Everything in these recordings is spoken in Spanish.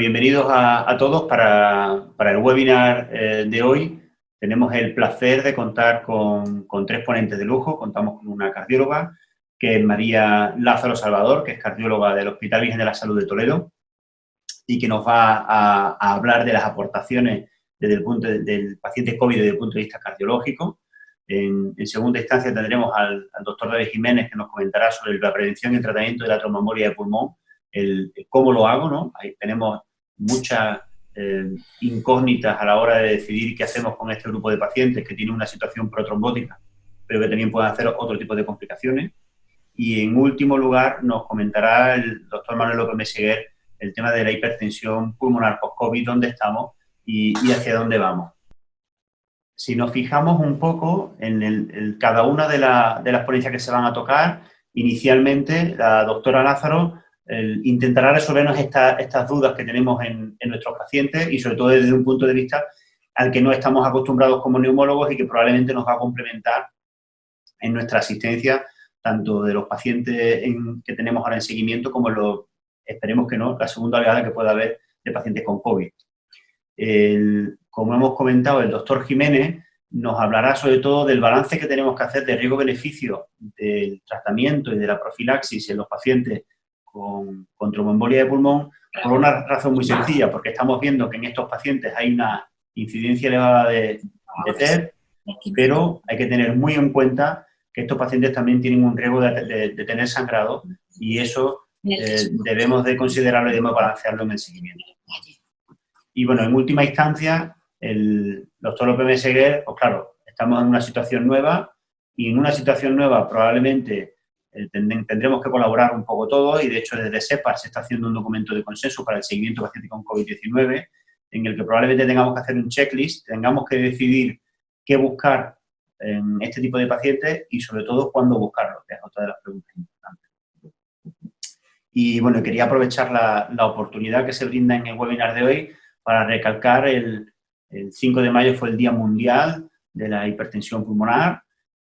bienvenidos a todos para el webinar de hoy. Tenemos el placer de contar con tres ponentes de lujo. Contamos con una cardióloga, que es María Lázaro Salvador, que es cardióloga del Hospital Virgen de la Salud de Toledo y que nos va a hablar de las aportaciones desde el punto del paciente COVID desde el punto de vista cardiológico. En segunda instancia tendremos al doctor David Jiménez, que nos comentará sobre la prevención y el tratamiento de la tromboembolia de pulmón, cómo lo hago, ¿no? Ahí tenemos muchas incógnitas a la hora de decidir qué hacemos con este grupo de pacientes que tienen una situación protrombótica, pero que también pueden hacer otro tipo de complicaciones. Y en último lugar nos comentará el doctor Manuel López Meseguer el tema de la hipertensión pulmonar post-COVID, dónde estamos y hacia dónde vamos. Si nos fijamos un poco en cada una de las ponencias que se van a tocar, inicialmente la doctora Lázaro intentará resolvernos estas dudas que tenemos en nuestros pacientes y sobre todo desde un punto de vista al que no estamos acostumbrados como neumólogos y que probablemente nos va a complementar en nuestra asistencia tanto de los pacientes que tenemos ahora en seguimiento como esperemos que no, la segunda oleada que pueda haber de pacientes con COVID. Como hemos comentado, el doctor Jiménez nos hablará sobre todo del balance que tenemos que hacer de riesgo-beneficio del tratamiento y de la profilaxis en los pacientes con tromboembolia de pulmón, por una razón muy sencilla, porque estamos viendo que en estos pacientes hay una incidencia elevada de TER, pero hay que tener muy en cuenta que estos pacientes también tienen un riesgo de tener sangrado y eso debemos de considerarlo y debemos balancearlo en el seguimiento. Y bueno, en última instancia, el doctor López Meseguer, pues claro, estamos en una situación nueva y en una situación nueva probablemente tendremos que colaborar un poco todos y de hecho desde SEPAR se está haciendo un documento de consenso para el seguimiento de pacientes con COVID-19 en el que probablemente tengamos que hacer un checklist, tengamos que decidir qué buscar en este tipo de pacientes y sobre todo cuándo buscarlo, que es otra de las preguntas importantes. Y bueno, quería aprovechar la oportunidad que se brinda en el webinar de hoy para recalcar el 5 de mayo fue el Día Mundial de la Hipertensión Pulmonar.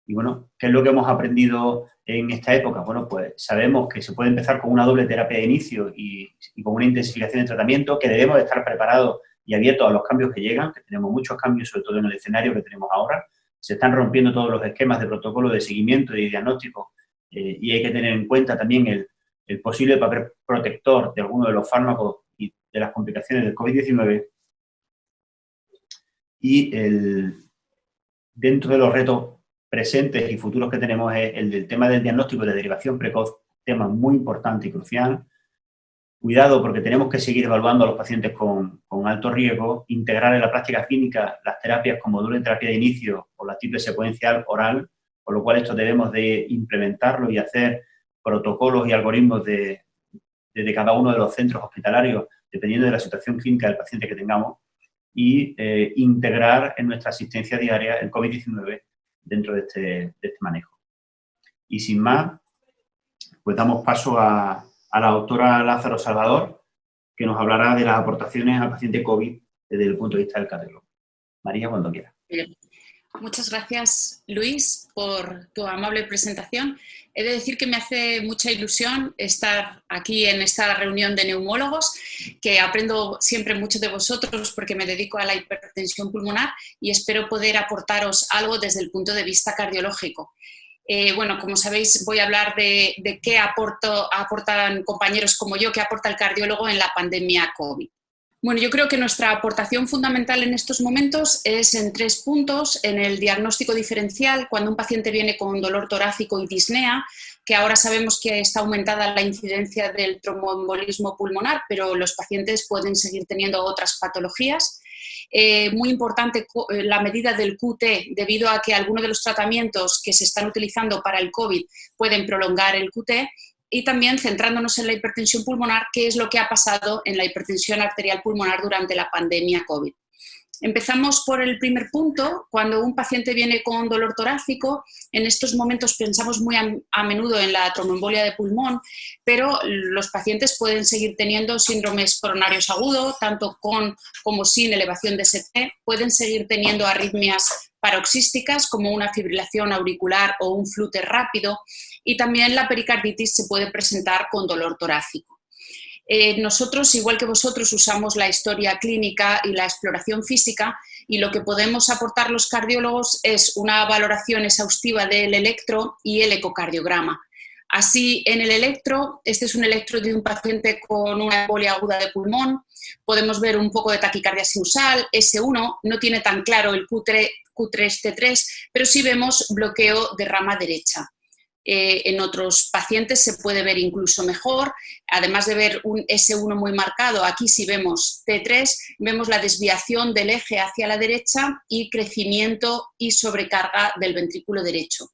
Y bueno, ¿qué es lo que hemos aprendido en esta época? Bueno, pues sabemos que se puede empezar con una doble terapia de inicio y con una intensificación de tratamiento, que debemos de estar preparados y abiertos a los cambios que llegan, que tenemos muchos cambios, sobre todo en el escenario que tenemos ahora. Se están rompiendo todos los esquemas de protocolo de seguimiento y de diagnóstico y hay que tener en cuenta también el posible papel protector de algunos de los fármacos y de las complicaciones del COVID-19. Y dentro de los retos presentes y futuros que tenemos es el del tema del diagnóstico de derivación precoz, tema muy importante y crucial. Cuidado porque tenemos que seguir evaluando a los pacientes con alto riesgo, integrar en la práctica clínica las terapias como doble terapia de inicio o la triple secuencial oral, por lo cual esto debemos de implementarlo y hacer protocolos y algoritmos desde cada uno de los centros hospitalarios, dependiendo de la situación clínica del paciente que tengamos, y integrar en nuestra asistencia diaria el COVID-19 dentro de este manejo. Y sin más, pues damos paso a la doctora Lázaro Salvador, que nos hablará de las aportaciones al paciente COVID desde el punto de vista del cardiólogo. María, cuando quiera. Muchas gracias, Luis, por tu amable presentación. He de decir que me hace mucha ilusión estar aquí en esta reunión de neumólogos, que aprendo siempre mucho de vosotros porque me dedico a la hipertensión pulmonar y espero poder aportaros algo desde el punto de vista cardiológico. Bueno, como sabéis, voy a hablar de qué aportan compañeros como yo, qué aporta el cardiólogo en la pandemia COVID. Bueno, yo creo que nuestra aportación fundamental en estos momentos es en 3 puntos. En el diagnóstico diferencial, cuando un paciente viene con dolor torácico y disnea, que ahora sabemos que está aumentada la incidencia del tromboembolismo pulmonar, pero los pacientes pueden seguir teniendo otras patologías. Muy importante la medida del QT, debido a que algunos de los tratamientos que se están utilizando para el COVID pueden prolongar el QT. Y también centrándonos en la hipertensión pulmonar, qué es lo que ha pasado en la hipertensión arterial pulmonar durante la pandemia COVID. Empezamos por el primer punto. Cuando un paciente viene con dolor torácico, en estos momentos pensamos muy a menudo en la tromboembolia de pulmón, pero los pacientes pueden seguir teniendo síndromes coronarios agudos, tanto con como sin elevación de ST, pueden seguir teniendo arritmias paroxísticas como una fibrilación auricular o un flúter rápido, y también la pericarditis se puede presentar con dolor torácico. Nosotros, igual que vosotros, usamos la historia clínica y la exploración física, y lo que podemos aportar los cardiólogos es una valoración exhaustiva del electro y el ecocardiograma. Así, en el electro, este es un electro de un paciente con una embolia aguda de pulmón, podemos ver un poco de taquicardia sinusal, S1, no tiene tan claro el Q3, T3, pero sí vemos bloqueo de rama derecha. En otros pacientes se puede ver incluso mejor, además de ver un S1 muy marcado, aquí sí vemos T3, vemos la desviación del eje hacia la derecha y crecimiento y sobrecarga del ventrículo derecho.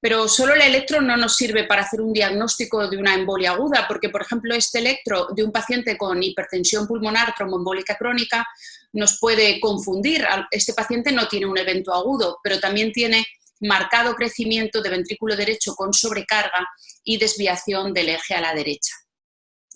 Pero solo el electro no nos sirve para hacer un diagnóstico de una embolia aguda, porque, por ejemplo, este electro de un paciente con hipertensión pulmonar tromboembólica crónica nos puede confundir. Este paciente no tiene un evento agudo, pero también tiene marcado crecimiento de ventrículo derecho con sobrecarga y desviación del eje a la derecha.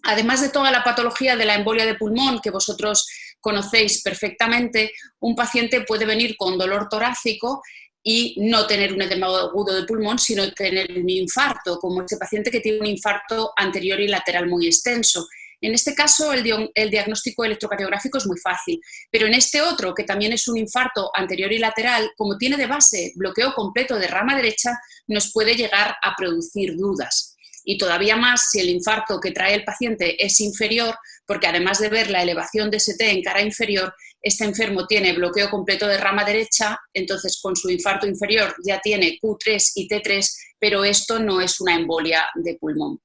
Además de toda la patología de la embolia de pulmón que vosotros conocéis perfectamente, un paciente puede venir con dolor torácico y no tener un edema agudo de pulmón, sino tener un infarto, como este paciente que tiene un infarto anterior y lateral muy extenso. En este caso, el diagnóstico electrocardiográfico es muy fácil, pero en este otro, que también es un infarto anterior y lateral, como tiene de base bloqueo completo de rama derecha, nos puede llegar a producir dudas. Y todavía más si el infarto que trae el paciente es inferior, porque además de ver la elevación de ST en cara inferior, este enfermo tiene bloqueo completo de rama derecha, entonces con su infarto inferior ya tiene Q3 y T3, pero esto no es una embolia de pulmón.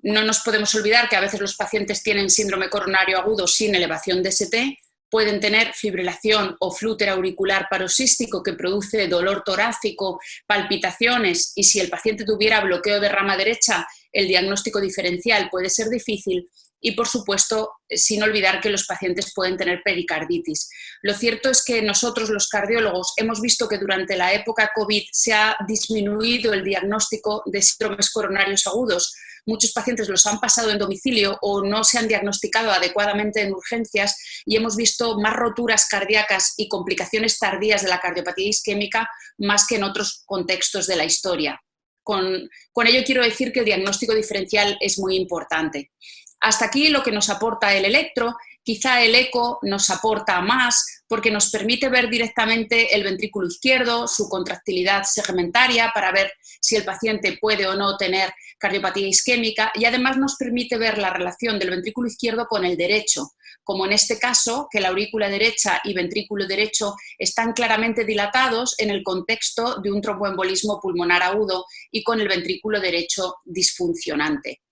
No nos podemos olvidar que a veces los pacientes tienen síndrome coronario agudo sin elevación de ST, pueden tener fibrilación o flúter auricular paroxístico que produce dolor torácico, palpitaciones, y si el paciente tuviera bloqueo de rama derecha, el diagnóstico diferencial puede ser difícil. Y, por supuesto, sin olvidar que los pacientes pueden tener pericarditis. Lo cierto es que nosotros, los cardiólogos, hemos visto que durante la época COVID se ha disminuido el diagnóstico de síndromes coronarios agudos. Muchos pacientes los han pasado en domicilio o no se han diagnosticado adecuadamente en urgencias y hemos visto más roturas cardíacas y complicaciones tardías de la cardiopatía isquémica más que en otros contextos de la historia. Con ello quiero decir que el diagnóstico diferencial es muy importante. Hasta aquí lo que nos aporta el electro. Quizá el eco nos aporta más porque nos permite ver directamente el ventrículo izquierdo, su contractilidad segmentaria para ver si el paciente puede o no tener cardiopatía isquémica, y además nos permite ver la relación del ventrículo izquierdo con el derecho, como en este caso que la aurícula derecha y ventrículo derecho están claramente dilatados en el contexto de un tromboembolismo pulmonar agudo y con el ventrículo derecho disfuncionante.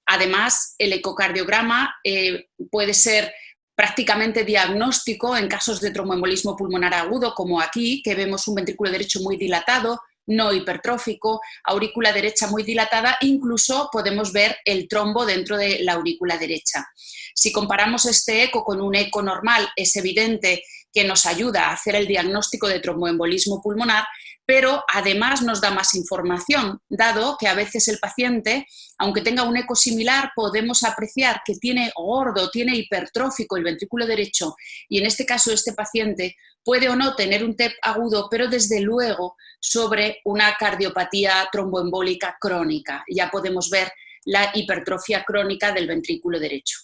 Además, el ecocardiograma puede ser prácticamente diagnóstico en casos de tromboembolismo pulmonar agudo, como aquí, que vemos un ventrículo derecho muy dilatado, no hipertrófico, aurícula derecha muy dilatada, incluso podemos ver el trombo dentro de la aurícula derecha. Si comparamos este eco con un eco normal, es evidente que nos ayuda a hacer el diagnóstico de tromboembolismo pulmonar, pero además nos da más información, dado que a veces el paciente, aunque tenga un eco similar, podemos apreciar que tiene gordo, tiene hipertrófico el ventrículo derecho, y en este caso este paciente puede o no tener un TEP agudo, pero desde luego sobre una cardiopatía tromboembólica crónica. Ya podemos ver la hipertrofia crónica del ventrículo derecho.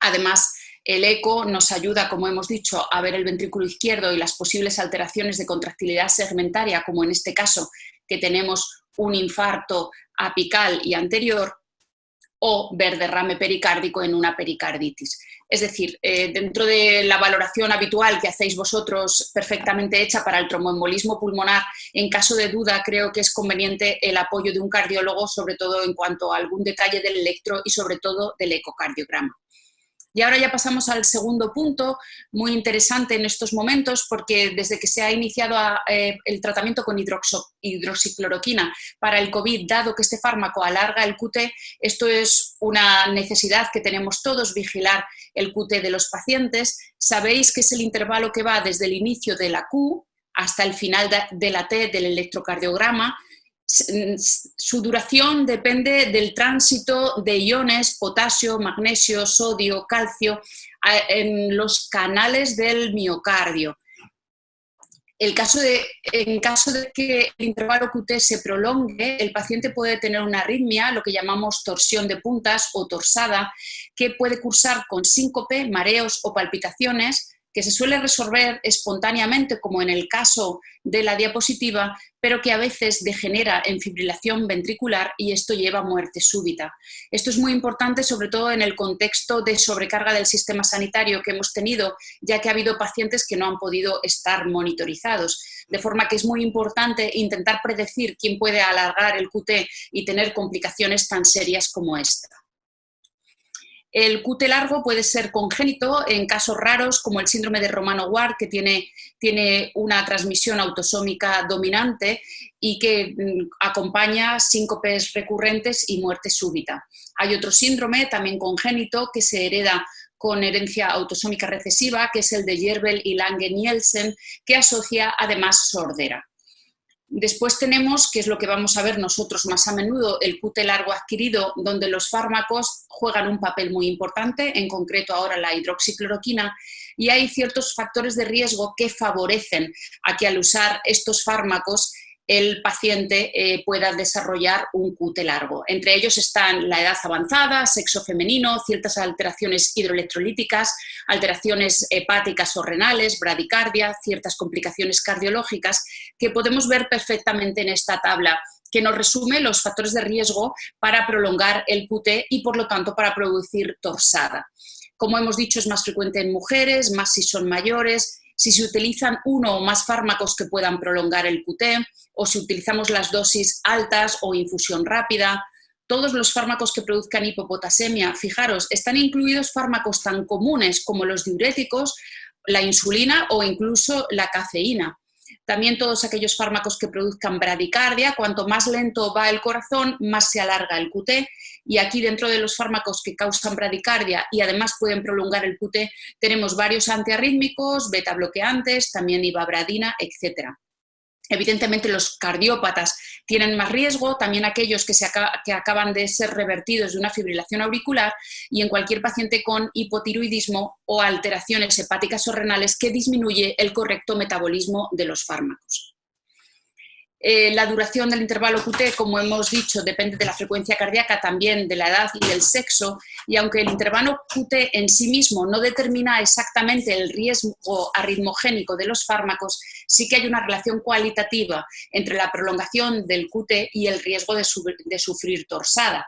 Además, el eco nos ayuda, como hemos dicho, a ver el ventrículo izquierdo y las posibles alteraciones de contractilidad segmentaria, como en este caso que tenemos un infarto apical y anterior, o ver derrame pericárdico en una pericarditis. Es decir, dentro de la valoración habitual que hacéis vosotros, perfectamente hecha para el tromboembolismo pulmonar, en caso de duda creo que es conveniente el apoyo de un cardiólogo, sobre todo en cuanto a algún detalle del electro y sobre todo del ecocardiograma. Y ahora ya pasamos al segundo punto, muy interesante en estos momentos, porque desde que se ha iniciado el tratamiento con hidroxicloroquina para el COVID, dado que este fármaco alarga el QT, esto es una necesidad que tenemos todos, vigilar el QT de los pacientes. Sabéis que es el intervalo que va desde el inicio de la Q hasta el final de la T del electrocardiograma. Su duración depende del tránsito de iones, potasio, magnesio, sodio, calcio, en los canales del miocardio. En caso de que el intervalo QT se prolongue, el paciente puede tener una arritmia, lo que llamamos torsión de puntas o torsada, que puede cursar con síncope, mareos o palpitaciones, que se suele resolver espontáneamente, como en el caso de la diapositiva, pero que a veces degenera en fibrilación ventricular y esto lleva a muerte súbita. Esto es muy importante, sobre todo en el contexto de sobrecarga del sistema sanitario que hemos tenido, ya que ha habido pacientes que no han podido estar monitorizados. De forma que es muy importante intentar predecir quién puede alargar el QT y tener complicaciones tan serias como esta. El QT largo puede ser congénito en casos raros como el síndrome de Romano-Ward, que tiene una transmisión autosómica dominante y que acompaña síncopes recurrentes y muerte súbita. Hay otro síndrome también congénito que se hereda con herencia autosómica recesiva, que es el de Jervell y Lange-Nielsen, que asocia además sordera. Después tenemos, que es lo que vamos a ver nosotros más a menudo, el QT largo adquirido, donde los fármacos juegan un papel muy importante, en concreto ahora la hidroxicloroquina, y hay ciertos factores de riesgo que favorecen a que al usar estos fármacos el paciente pueda desarrollar un QT largo. Entre ellos están la edad avanzada, sexo femenino, ciertas alteraciones hidroelectrolíticas, alteraciones hepáticas o renales, bradicardia, ciertas complicaciones cardiológicas que podemos ver perfectamente en esta tabla, que nos resume los factores de riesgo para prolongar el QT y, por lo tanto, para producir torsada. Como hemos dicho, es más frecuente en mujeres, más si son mayores, si se utilizan uno o más fármacos que puedan prolongar el QT, o si utilizamos las dosis altas o infusión rápida. Todos los fármacos que produzcan hipopotasemia, fijaros, están incluidos fármacos tan comunes como los diuréticos, la insulina o incluso la cafeína. También todos aquellos fármacos que produzcan bradicardia, cuanto más lento va el corazón, más se alarga el QT. Y aquí, dentro de los fármacos que causan bradicardia y además pueden prolongar el QT, tenemos varios antiarrítmicos, beta bloqueantes, también ivabradina, etc. Evidentemente los cardiópatas tienen más riesgo, también aquellos que acaban de ser revertidos de una fibrilación auricular, y en cualquier paciente con hipotiroidismo o alteraciones hepáticas o renales que disminuye el correcto metabolismo de los fármacos. La duración del intervalo QT, como hemos dicho, depende de la frecuencia cardíaca, también de la edad y del sexo, y aunque el intervalo QT en sí mismo no determina exactamente el riesgo arritmogénico de los fármacos, sí que hay una relación cualitativa entre la prolongación del QT y el riesgo de sufrir torsada.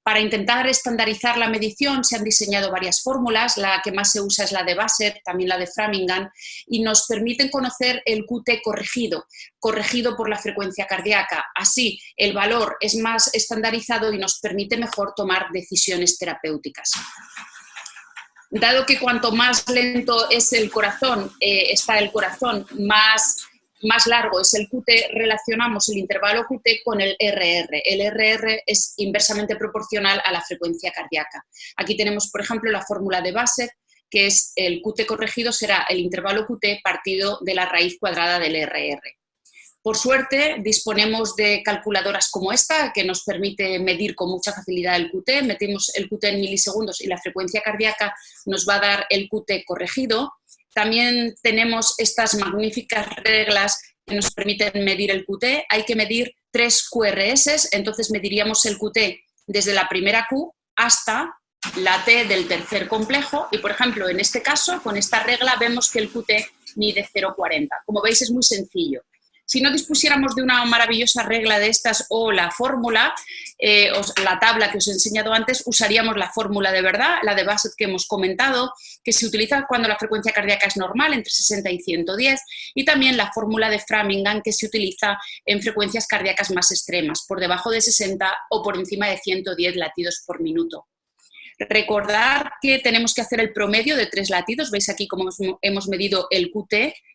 Para intentar estandarizar la medición se han diseñado varias fórmulas, la que más se usa es la de Bassett, también la de Framingham, y nos permiten conocer el QT corregido por la frecuencia cardíaca. Así, el valor es más estandarizado y nos permite mejor tomar decisiones terapéuticas. Dado que cuanto más lento es el corazón, más largo es el QT, relacionamos el intervalo QT con el RR. El RR es inversamente proporcional a la frecuencia cardíaca. Aquí tenemos, por ejemplo, la fórmula de Bassett, que es el QT corregido será el intervalo QT partido de la raíz cuadrada del RR. Por suerte, disponemos de calculadoras como esta, que nos permite medir con mucha facilidad el QT. Metemos el QT en milisegundos y la frecuencia cardíaca nos va a dar el QT corregido. También tenemos estas magníficas reglas que nos permiten medir el QT. Hay que medir 3 QRS, entonces mediríamos el QT desde la primera Q hasta la T del tercer complejo y, por ejemplo, en este caso, con esta regla vemos que el QT mide 0,40. Como veis, es muy sencillo. Si no dispusiéramos de una maravillosa regla de estas o la fórmula, la tabla que os he enseñado antes, usaríamos la fórmula de verdad, la de Bassett que hemos comentado, que se utiliza cuando la frecuencia cardíaca es normal, entre 60 y 110, y también la fórmula de Framingham, que se utiliza en frecuencias cardíacas más extremas, por debajo de 60 o por encima de 110 latidos por minuto. Recordar que tenemos que hacer el promedio de 3 latidos. Veis aquí cómo hemos medido el QT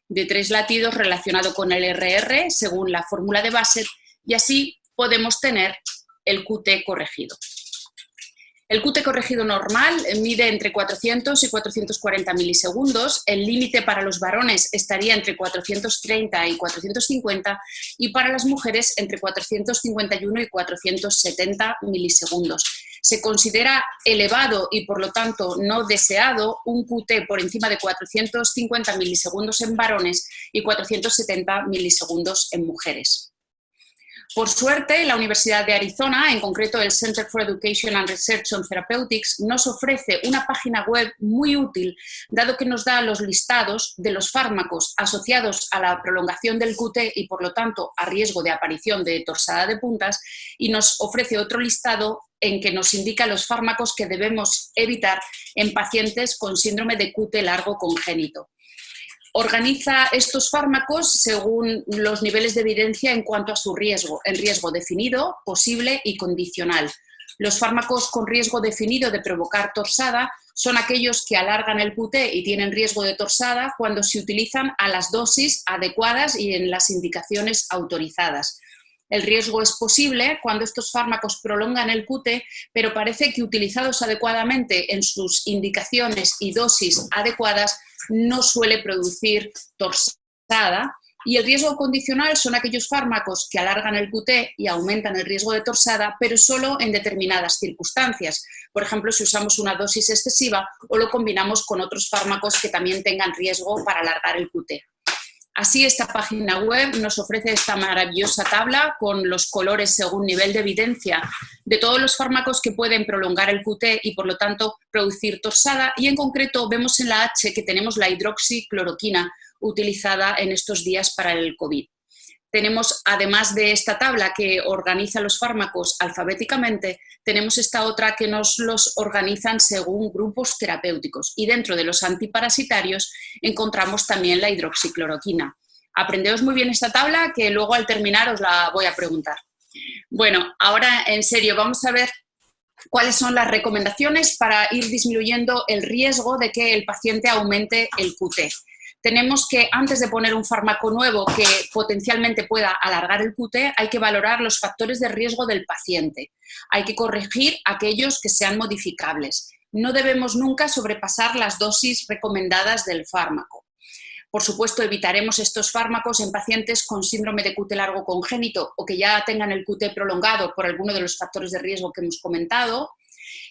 de 3 latidos relacionado con el RR según la fórmula de Bassett y así podemos tener el QT corregido. El QT corregido normal mide entre 400 y 440 milisegundos. El límite para los varones estaría entre 430 y 450 y para las mujeres entre 451 y 470 milisegundos. se considera elevado y por lo tanto no deseado un QT por encima de 450 milisegundos en varones y 470 milisegundos en mujeres. Por suerte, la Universidad de Arizona, en concreto el Center for Education and Research on Therapeutics, nos ofrece una página web muy útil, dado que nos da los listados de los fármacos asociados a la prolongación del QT y, por lo tanto, a riesgo de aparición de torsada de puntas, y nos ofrece otro listado en que nos indica los fármacos que debemos evitar en pacientes con síndrome de QT largo congénito. Organiza estos fármacos según los niveles de evidencia en cuanto a su riesgo, en riesgo definido, posible y condicional. Los fármacos con riesgo definido de provocar torsada son aquellos que alargan el QT y tienen riesgo de torsada cuando se utilizan a las dosis adecuadas y en las indicaciones autorizadas. El riesgo es posible cuando estos fármacos prolongan el QT, pero parece que utilizados adecuadamente en sus indicaciones y dosis adecuadas no suele producir torsada. Y el riesgo condicional son aquellos fármacos que alargan el QT y aumentan el riesgo de torsada, pero solo en determinadas circunstancias. Por ejemplo, si usamos una dosis excesiva o lo combinamos con otros fármacos que también tengan riesgo para alargar el QT. Así, esta página web nos ofrece esta maravillosa tabla con los colores según nivel de evidencia de todos los fármacos que pueden prolongar el QT y, por lo tanto, producir torsada. Y, en concreto, vemos en la H que tenemos la hidroxicloroquina utilizada en estos días para el COVID. Tenemos, además de esta tabla que organiza los fármacos alfabéticamente, tenemos esta otra que nos los organizan según grupos terapéuticos. Y dentro de los antiparasitarios encontramos también la hidroxicloroquina. Aprendeos muy bien esta tabla, que luego al terminar os la voy a preguntar. Bueno, ahora en serio, vamos a ver cuáles son las recomendaciones para ir disminuyendo el riesgo de que el paciente aumente el QT. Tenemos que, antes de poner un fármaco nuevo que potencialmente pueda alargar el QT, hay que valorar los factores de riesgo del paciente. Hay que corregir aquellos que sean modificables. No debemos nunca sobrepasar las dosis recomendadas del fármaco. Por supuesto, evitaremos estos fármacos en pacientes con síndrome de QT largo congénito o que ya tengan el QT prolongado por alguno de los factores de riesgo que hemos comentado,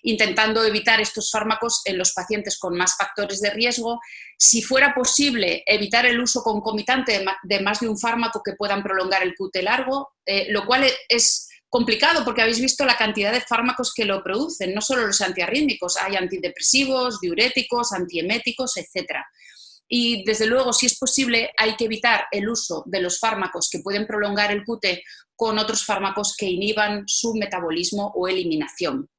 intentando evitar estos fármacos en los pacientes con más factores de riesgo. Si fuera posible, evitar el uso concomitante de más de un fármaco que puedan prolongar el QT largo, lo cual es complicado porque habéis visto la cantidad de fármacos que lo producen, no solo los antiarrítmicos, hay antidepresivos, diuréticos, antieméticos, etc. Y, desde luego, si es posible, hay que evitar el uso de los fármacos que pueden prolongar el QT con otros fármacos que inhiban su metabolismo o eliminación.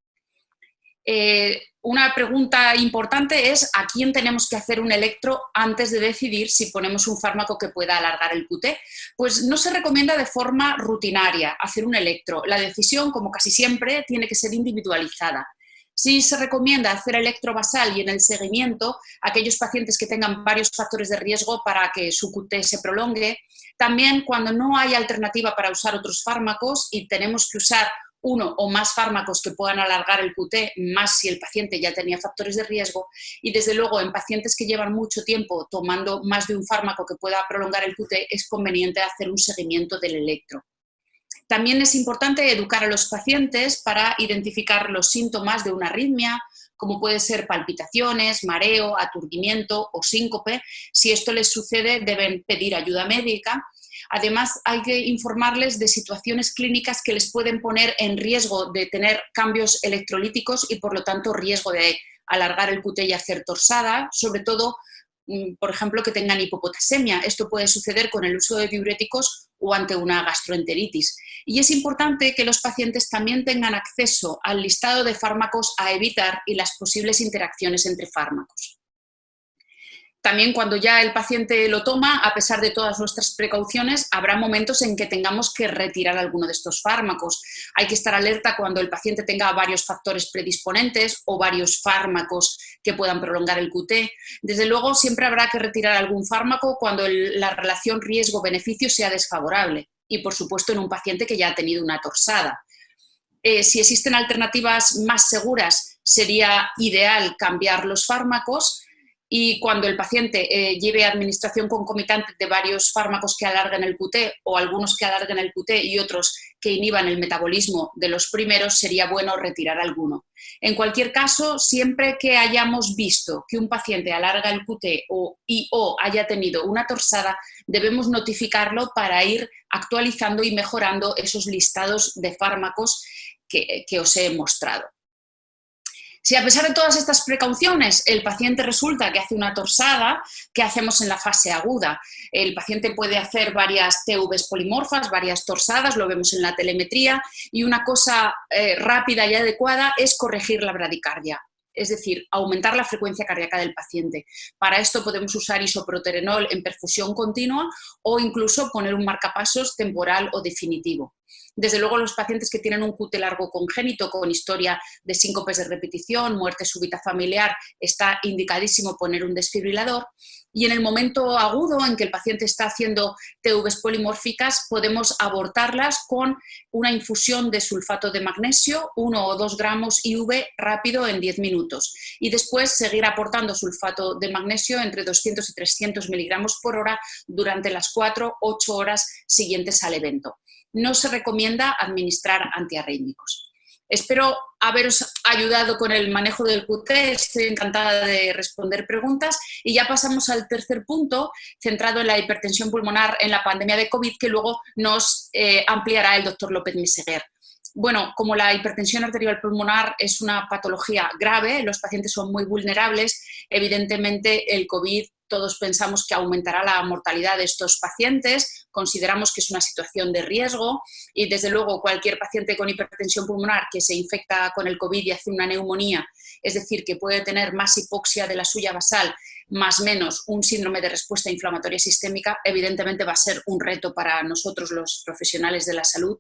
Una pregunta importante es ¿a quién tenemos que hacer un electro antes de decidir si ponemos un fármaco que pueda alargar el QT? Pues no se recomienda de forma rutinaria hacer un electro. La decisión, como casi siempre, tiene que ser individualizada. Sí se recomienda hacer electro basal y en el seguimiento aquellos pacientes que tengan varios factores de riesgo para que su QT se prolongue. También cuando no hay alternativa para usar otros fármacos y tenemos que usar uno o más fármacos que puedan alargar el QT, más si el paciente ya tenía factores de riesgo, y desde luego en pacientes que llevan mucho tiempo tomando más de un fármaco que pueda prolongar el QT, es conveniente hacer un seguimiento del electro. También es importante educar a los pacientes para identificar los síntomas de una arritmia, como puede ser palpitaciones, mareo, aturdimiento o síncope. Si esto les sucede, deben pedir ayuda médica. Además, hay que informarles de situaciones clínicas que les pueden poner en riesgo de tener cambios electrolíticos y, por lo tanto, riesgo de alargar el QT y hacer torsada, sobre todo, por ejemplo, que tengan hipopotasemia. Esto puede suceder con el uso de diuréticos o ante una gastroenteritis. Y es importante que los pacientes también tengan acceso al listado de fármacos a evitar y las posibles interacciones entre fármacos. También, cuando ya el paciente lo toma, a pesar de todas nuestras precauciones, habrá momentos en que tengamos que retirar alguno de estos fármacos. Hay que estar alerta cuando el paciente tenga varios factores predisponentes o varios fármacos que puedan prolongar el QT. Desde luego, siempre habrá que retirar algún fármaco cuando la relación riesgo-beneficio sea desfavorable y, por supuesto, en un paciente que ya ha tenido una torsada. Si existen alternativas más seguras, sería ideal cambiar los fármacos. y cuando el paciente lleve administración concomitante de varios fármacos que alarguen el QT o algunos que alarguen el QT y otros que inhiban el metabolismo de los primeros, sería bueno retirar alguno. En cualquier caso, siempre que hayamos visto que un paciente alarga el QT o haya tenido una torsada, debemos notificarlo para ir actualizando y mejorando esos listados de fármacos que os he mostrado. Si a pesar de todas estas precauciones el paciente resulta que hace una torsada, ¿qué hacemos en la fase aguda? El paciente puede hacer varias TVs polimorfas, varias torsadas, lo vemos en la telemetría, y una cosa rápida y adecuada es corregir la bradicardia, es decir, aumentar la frecuencia cardíaca del paciente. Para esto podemos usar isoproterenol en perfusión continua o incluso poner un marcapasos temporal o definitivo. Desde luego, los pacientes que tienen un QT largo congénito con historia de síncopes de repetición, muerte súbita familiar, está indicadísimo poner un desfibrilador. Y en el momento agudo en que el paciente está haciendo TVs polimórficas, podemos abortarlas con una infusión de sulfato de magnesio, 1 o 2 gramos IV rápido en 10 minutos. Y después seguir aportando sulfato de magnesio entre 200 y 300 miligramos por hora durante las 4-8 horas siguientes al evento. No se recomienda administrar antiarrítmicos. Espero haberos ayudado con el manejo del QT, estoy encantada de responder preguntas y ya pasamos al tercer punto, centrado en la hipertensión pulmonar en la pandemia de COVID, que luego nos ampliará el doctor López Meseguer. Bueno, como la hipertensión arterial pulmonar es una patología grave, los pacientes son muy vulnerables, evidentemente el COVID todos pensamos que aumentará la mortalidad de estos pacientes, consideramos que es una situación de riesgo y desde luego cualquier paciente con hipertensión pulmonar que se infecta con el COVID y hace una neumonía, es decir, que puede tener más hipoxia de la suya basal, más o menos un síndrome de respuesta inflamatoria sistémica, evidentemente va a ser un reto para nosotros los profesionales de la salud,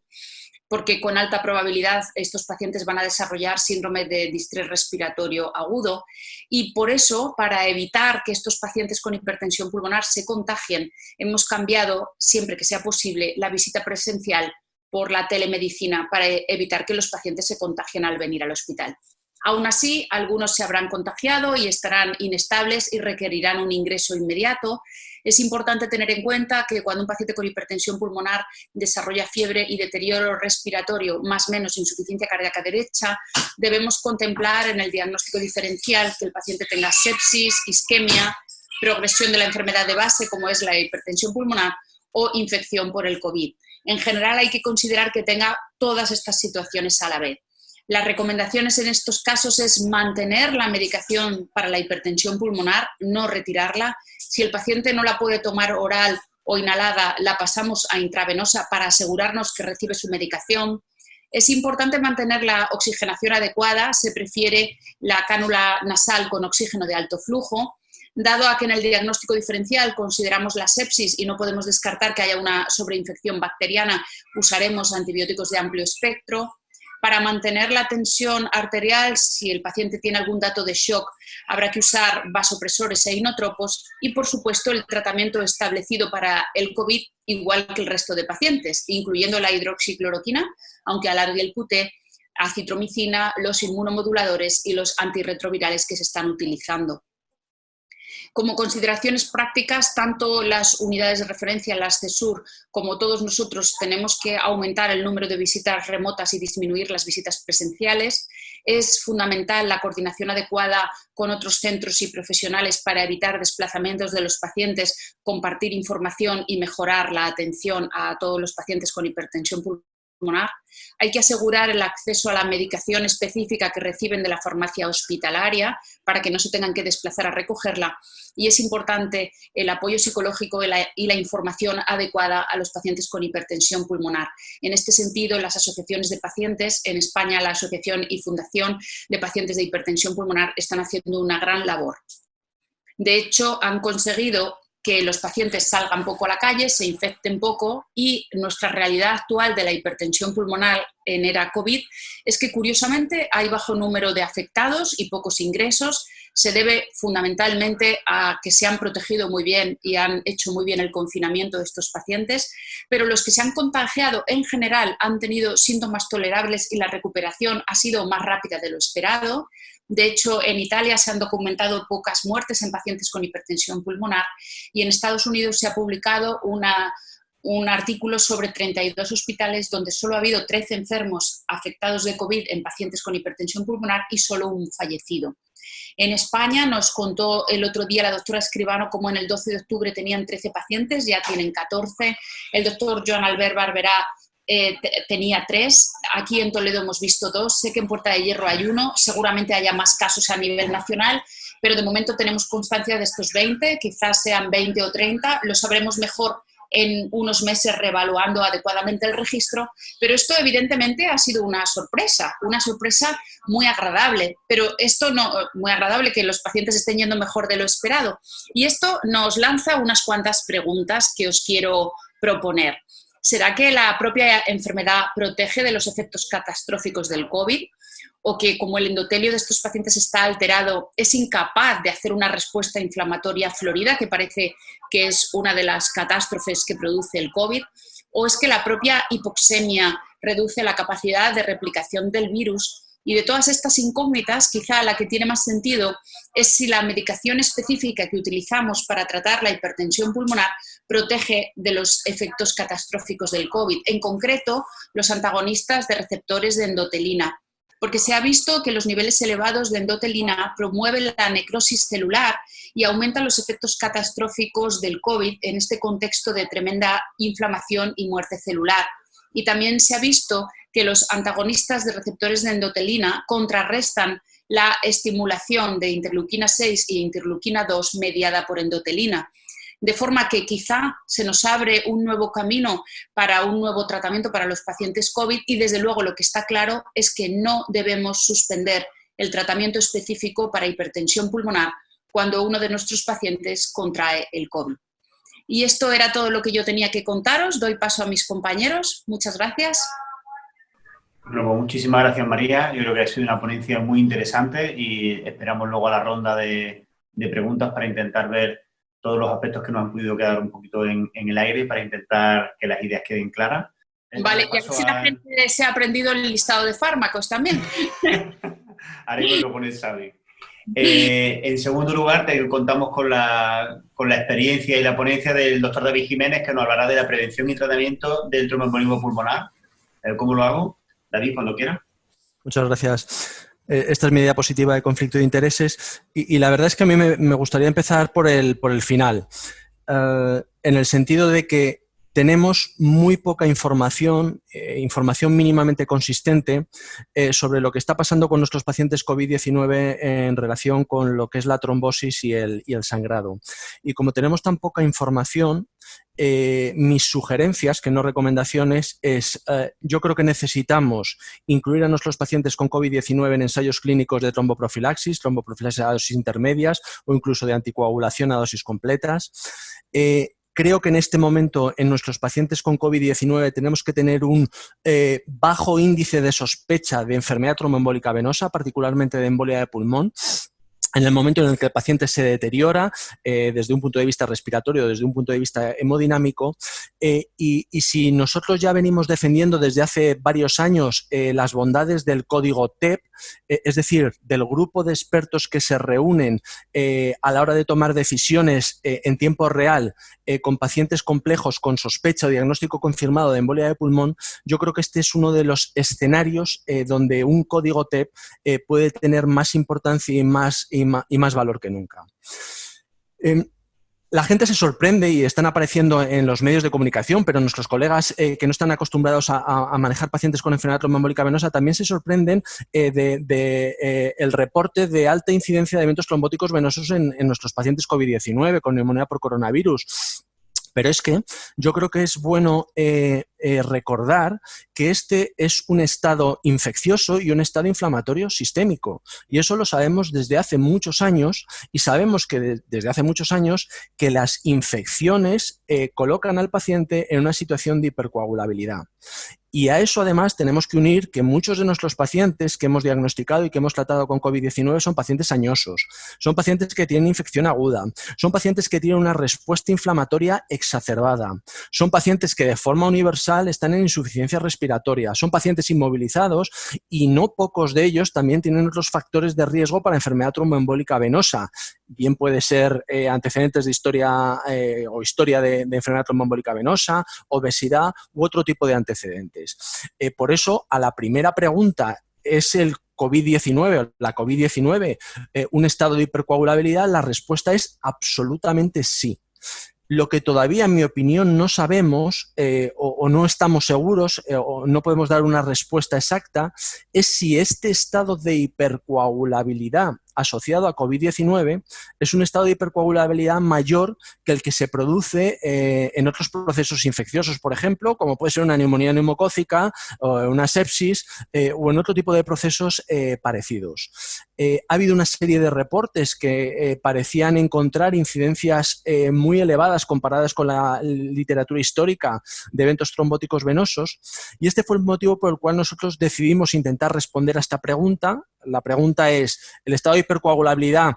porque con alta probabilidad estos pacientes van a desarrollar síndrome de distrés respiratorio agudo y por eso, para evitar que estos pacientes con hipertensión pulmonar se contagien, hemos cambiado, siempre que sea posible, la visita presencial por la telemedicina para evitar que los pacientes se contagien al venir al hospital. Aún así, algunos se habrán contagiado y estarán inestables y requerirán un ingreso inmediato. Es importante tener en cuenta que cuando un paciente con hipertensión pulmonar desarrolla fiebre y deterioro respiratorio, más o menos insuficiencia cardíaca derecha, debemos contemplar en el diagnóstico diferencial que el paciente tenga sepsis, isquemia, progresión de la enfermedad de base, como es la hipertensión pulmonar, o infección por el COVID. En general hay que considerar que tenga todas estas situaciones a la vez. Las recomendaciones en estos casos es mantener la medicación para la hipertensión pulmonar, no retirarla. Si el paciente no la puede tomar oral o inhalada, la pasamos a intravenosa para asegurarnos que recibe su medicación. Es importante mantener la oxigenación adecuada, se prefiere la cánula nasal con oxígeno de alto flujo. Dado a que en el diagnóstico diferencial consideramos la sepsis y no podemos descartar que haya una sobreinfección bacteriana, usaremos antibióticos de amplio espectro. Para mantener la tensión arterial, si el paciente tiene algún dato de shock, habrá que usar vasopresores e inotropos y, por supuesto, el tratamiento establecido para el COVID, igual que el resto de pacientes, incluyendo la hidroxicloroquina, aunque alargue el QT, acitromicina, los inmunomoduladores y los antirretrovirales que se están utilizando. Como consideraciones prácticas, tanto las unidades de referencia, las CESUR, como todos nosotros tenemos que aumentar el número de visitas remotas y disminuir las visitas presenciales. Es fundamental la coordinación adecuada con otros centros y profesionales para evitar desplazamientos de los pacientes, compartir información y mejorar la atención a todos los pacientes con hipertensión pulmonar. Hay que asegurar el acceso a la medicación específica que reciben de la farmacia hospitalaria para que no se tengan que desplazar a recogerla y es importante el apoyo psicológico y la información adecuada a los pacientes con hipertensión pulmonar. En este sentido, las asociaciones de pacientes, en España la Asociación y Fundación de Pacientes de Hipertensión Pulmonar están haciendo una gran labor. De hecho, han conseguido que los pacientes salgan poco a la calle, se infecten poco y nuestra realidad actual de la hipertensión pulmonar en era COVID es que curiosamente hay bajo número de afectados y pocos ingresos. Se debe fundamentalmente a que se han protegido muy bien y han hecho muy bien el confinamiento de estos pacientes, pero los que se han contagiado en general han tenido síntomas tolerables y la recuperación ha sido más rápida de lo esperado. De hecho, en Italia se han documentado pocas muertes en pacientes con hipertensión pulmonar y en Estados Unidos se ha publicado un artículo sobre 32 hospitales donde solo ha habido 13 enfermos afectados de COVID en pacientes con hipertensión pulmonar y solo un fallecido. En España nos contó el otro día la doctora Escribano cómo en el 12 de octubre tenían 13 pacientes, ya tienen 14. El doctor Joan Albert Barberá tenía 3. Aquí en Toledo hemos visto 2. Sé que en Puerta de Hierro hay 1. Seguramente haya más casos a nivel nacional, pero de momento tenemos constancia de estos 20. Quizás sean 20 o 30. Lo sabremos mejor en unos meses reevaluando adecuadamente el registro, pero esto evidentemente ha sido una sorpresa muy agradable, pero esto no, muy agradable que los pacientes estén yendo mejor de lo esperado. Y esto nos lanza unas cuantas preguntas que os quiero proponer. ¿Será que la propia enfermedad protege de los efectos catastróficos del COVID? ¿O que como el endotelio de estos pacientes está alterado, es incapaz de hacer una respuesta inflamatoria florida, que parece que es una de las catástrofes que produce el COVID? ¿O es que la propia hipoxemia reduce la capacidad de replicación del virus? Y de todas estas incógnitas, quizá la que tiene más sentido es si la medicación específica que utilizamos para tratar la hipertensión pulmonar protege de los efectos catastróficos del COVID, en concreto los antagonistas de receptores de endotelina, porque se ha visto que los niveles elevados de endotelina promueven la necrosis celular y aumentan los efectos catastróficos del COVID en este contexto de tremenda inflamación y muerte celular. Y también se ha visto que los antagonistas de receptores de endotelina contrarrestan la estimulación de interleuquina 6 y interleuquina 2 mediada por endotelina. De forma que quizá se nos abre un nuevo camino para un nuevo tratamiento para los pacientes COVID y desde luego lo que está claro es que no debemos suspender el tratamiento específico para hipertensión pulmonar cuando uno de nuestros pacientes contrae el COVID. Y esto era todo lo que yo tenía que contaros. Doy paso a mis compañeros. Muchas gracias. Bueno, pues muchísimas gracias, María. Yo creo que ha sido una ponencia muy interesante y esperamos luego a la ronda de preguntas para intentar ver todos los aspectos que nos han podido quedar un poquito en el aire para intentar que las ideas queden claras. Vale, y así la gente se ha aprendido el listado de fármacos también. Haremos lo pones sabe. En segundo lugar, te contamos con la experiencia y la ponencia del doctor David Jiménez, que nos hablará de la prevención y tratamiento del tromboembolismo pulmonar. ¿Cómo lo hago? David, cuando quiera. Muchas gracias. Esta es mi diapositiva de conflicto de intereses y la verdad es que a mí me gustaría empezar por el final, en el sentido de que tenemos muy poca información, información mínimamente consistente sobre lo que está pasando con nuestros pacientes COVID-19 en relación con lo que es la trombosis y el sangrado. Y como tenemos tan poca información, mis sugerencias, que no recomendaciones, es yo creo que necesitamos incluir a nuestros pacientes con COVID-19 en ensayos clínicos de tromboprofilaxis a dosis intermedias o incluso de anticoagulación a dosis completas. Creo que en este momento en nuestros pacientes con COVID-19 tenemos que tener un bajo índice de sospecha de enfermedad tromboembólica venosa, particularmente de embolia de pulmón. En el momento en el que el paciente se deteriora desde un punto de vista respiratorio, desde un punto de vista hemodinámico, y si nosotros ya venimos defendiendo desde hace varios años las bondades del código TEP, es decir, del grupo de expertos que se reúnen a la hora de tomar decisiones en tiempo real con pacientes complejos con sospecha o diagnóstico confirmado de embolia de pulmón, yo creo que este es uno de los escenarios donde un código TEP puede tener más importancia y más valor que nunca. La gente se sorprende y están apareciendo en los medios de comunicación, pero nuestros colegas que no están acostumbrados a manejar pacientes con enfermedad tromboembólica venosa también se sorprenden el reporte de alta incidencia de eventos trombóticos venosos en nuestros pacientes COVID-19 con neumonía por coronavirus. Pero es que yo creo que es bueno recordar que este es un estado infeccioso y un estado inflamatorio sistémico. Y eso lo sabemos desde hace muchos años y sabemos que desde hace muchos años que las infecciones colocan al paciente en una situación de hipercoagulabilidad. Y a eso además tenemos que unir que muchos de nuestros pacientes que hemos diagnosticado y que hemos tratado con COVID-19 son pacientes añosos, son pacientes que tienen infección aguda, son pacientes que tienen una respuesta inflamatoria exacerbada, son pacientes que de forma universal causal están en insuficiencia respiratoria. Son pacientes inmovilizados y no pocos de ellos también tienen otros factores de riesgo para enfermedad tromboembólica venosa. Bien puede ser antecedentes de historia o historia de enfermedad tromboembólica venosa, obesidad u otro tipo de antecedentes. Por eso, a la primera pregunta, ¿es el COVID-19, la COVID-19, un estado de hipercoagulabilidad? La respuesta es absolutamente sí. Lo que todavía, en mi opinión, no sabemos o no estamos seguros o no podemos dar una respuesta exacta es si este estado de hipercoagulabilidad asociado a COVID-19 es un estado de hipercoagulabilidad mayor que el que se produce en otros procesos infecciosos, por ejemplo, como puede ser una neumonía neumocócica o una sepsis o en otro tipo de procesos parecidos. Ha habido una serie de reportes que parecían encontrar incidencias muy elevadas comparadas con la literatura histórica de eventos trombóticos venosos, y este fue el motivo por el cual nosotros decidimos intentar responder a esta pregunta. La pregunta es, ¿el estado de hipercoagulabilidad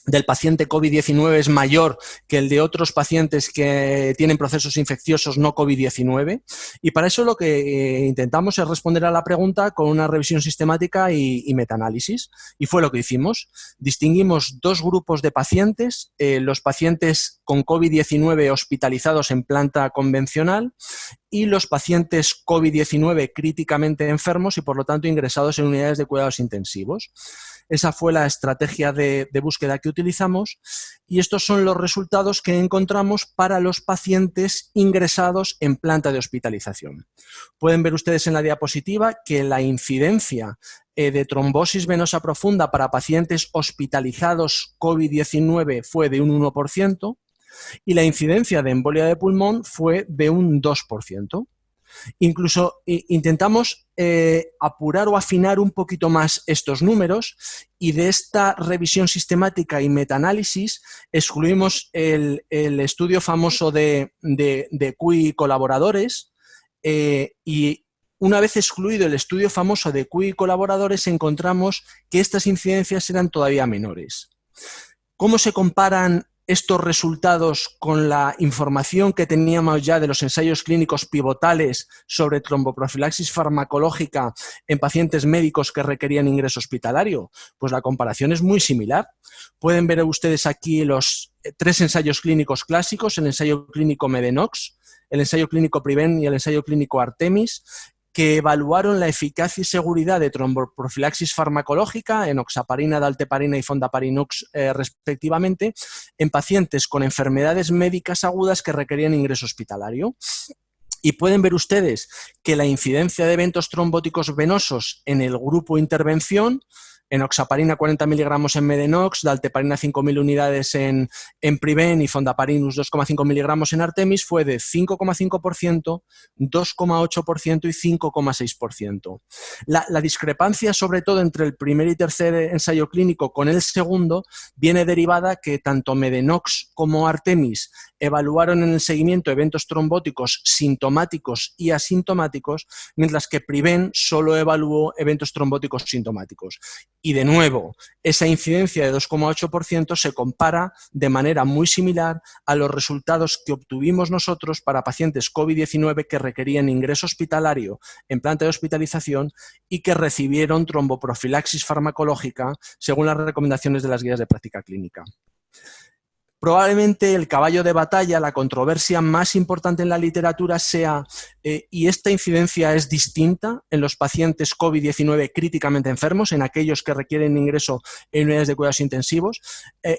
del paciente COVID-19 es mayor que el de otros pacientes que tienen procesos infecciosos no COVID-19? Y para eso lo que intentamos es responder a la pregunta con una revisión sistemática y metaanálisis. Y fue lo que hicimos. Distinguimos dos grupos de pacientes, los pacientes con COVID-19 hospitalizados en planta convencional y los pacientes COVID-19 críticamente enfermos y, por lo tanto, ingresados en unidades de cuidados intensivos. Esa fue la estrategia de búsqueda que utilizamos y estos son los resultados que encontramos para los pacientes ingresados en planta de hospitalización. Pueden ver ustedes en la diapositiva que la incidencia de trombosis venosa profunda para pacientes hospitalizados COVID-19 fue de un 1% y la incidencia de embolia de pulmón fue de un 2%. Incluso intentamos apurar o afinar un poquito más estos números y de esta revisión sistemática y metaanálisis excluimos el estudio famoso de Cui y colaboradores y una vez excluido el estudio famoso de Cui y colaboradores encontramos que estas incidencias eran todavía menores. ¿Cómo se comparan estos resultados con la información que teníamos ya de los ensayos clínicos pivotales sobre tromboprofilaxis farmacológica en pacientes médicos que requerían ingreso hospitalario? Pues la comparación es muy similar. Pueden ver ustedes aquí los 3 ensayos clínicos clásicos, el ensayo clínico Medenox, el ensayo clínico Priven y el ensayo clínico Artemis, que evaluaron la eficacia y seguridad de tromboprofilaxis farmacológica, enoxaparina, dalteparina y fondaparinux respectivamente, en pacientes con enfermedades médicas agudas que requerían ingreso hospitalario. Y pueden ver ustedes que la incidencia de eventos trombóticos venosos en el grupo intervención, enoxaparina 40 miligramos en Medenox, dalteparina 5.000 unidades en Priven y fondaparinus 2,5 miligramos en Artemis fue de 5,5%, 2,8% y 5,6%. La discrepancia, sobre todo entre el primer y tercer ensayo clínico con el segundo, viene derivada que tanto Medenox como Artemis evaluaron en el seguimiento eventos trombóticos sintomáticos y asintomáticos, mientras que Priven solo evaluó eventos trombóticos sintomáticos. Y de nuevo, esa incidencia de 2,8% se compara de manera muy similar a los resultados que obtuvimos nosotros para pacientes COVID-19 que requerían ingreso hospitalario en planta de hospitalización y que recibieron tromboprofilaxis farmacológica según las recomendaciones de las guías de práctica clínica. Probablemente el caballo de batalla, la controversia más importante en la literatura sea, y esta incidencia es distinta en los pacientes COVID-19 críticamente enfermos, en aquellos que requieren ingreso en unidades de cuidados intensivos,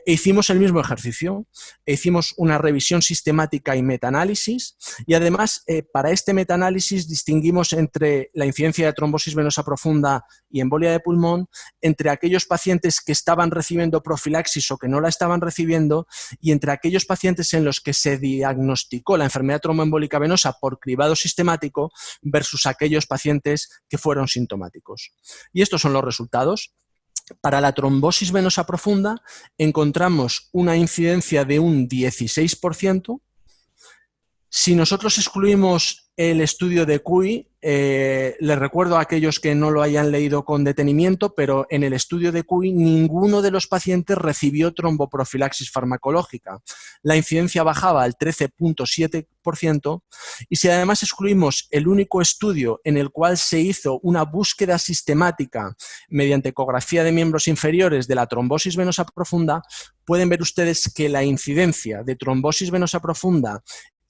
hicimos el mismo ejercicio, hicimos una revisión sistemática y metaanálisis, y además para este metaanálisis distinguimos entre la incidencia de trombosis venosa profunda y embolia de pulmón, entre aquellos pacientes que estaban recibiendo profilaxis o que no la estaban recibiendo, y entre aquellos pacientes en los que se diagnosticó la enfermedad tromboembólica venosa por cribado sistemático versus aquellos pacientes que fueron sintomáticos. Y estos son los resultados. Para la trombosis venosa profunda encontramos una incidencia de un 16%, Si nosotros excluimos el estudio de Cui, les recuerdo a aquellos que no lo hayan leído con detenimiento, pero en el estudio de Cui ninguno de los pacientes recibió tromboprofilaxis farmacológica. La incidencia bajaba al 13.7%, y si además excluimos el único estudio en el cual se hizo una búsqueda sistemática mediante ecografía de miembros inferiores de la trombosis venosa profunda, pueden ver ustedes que la incidencia de trombosis venosa profunda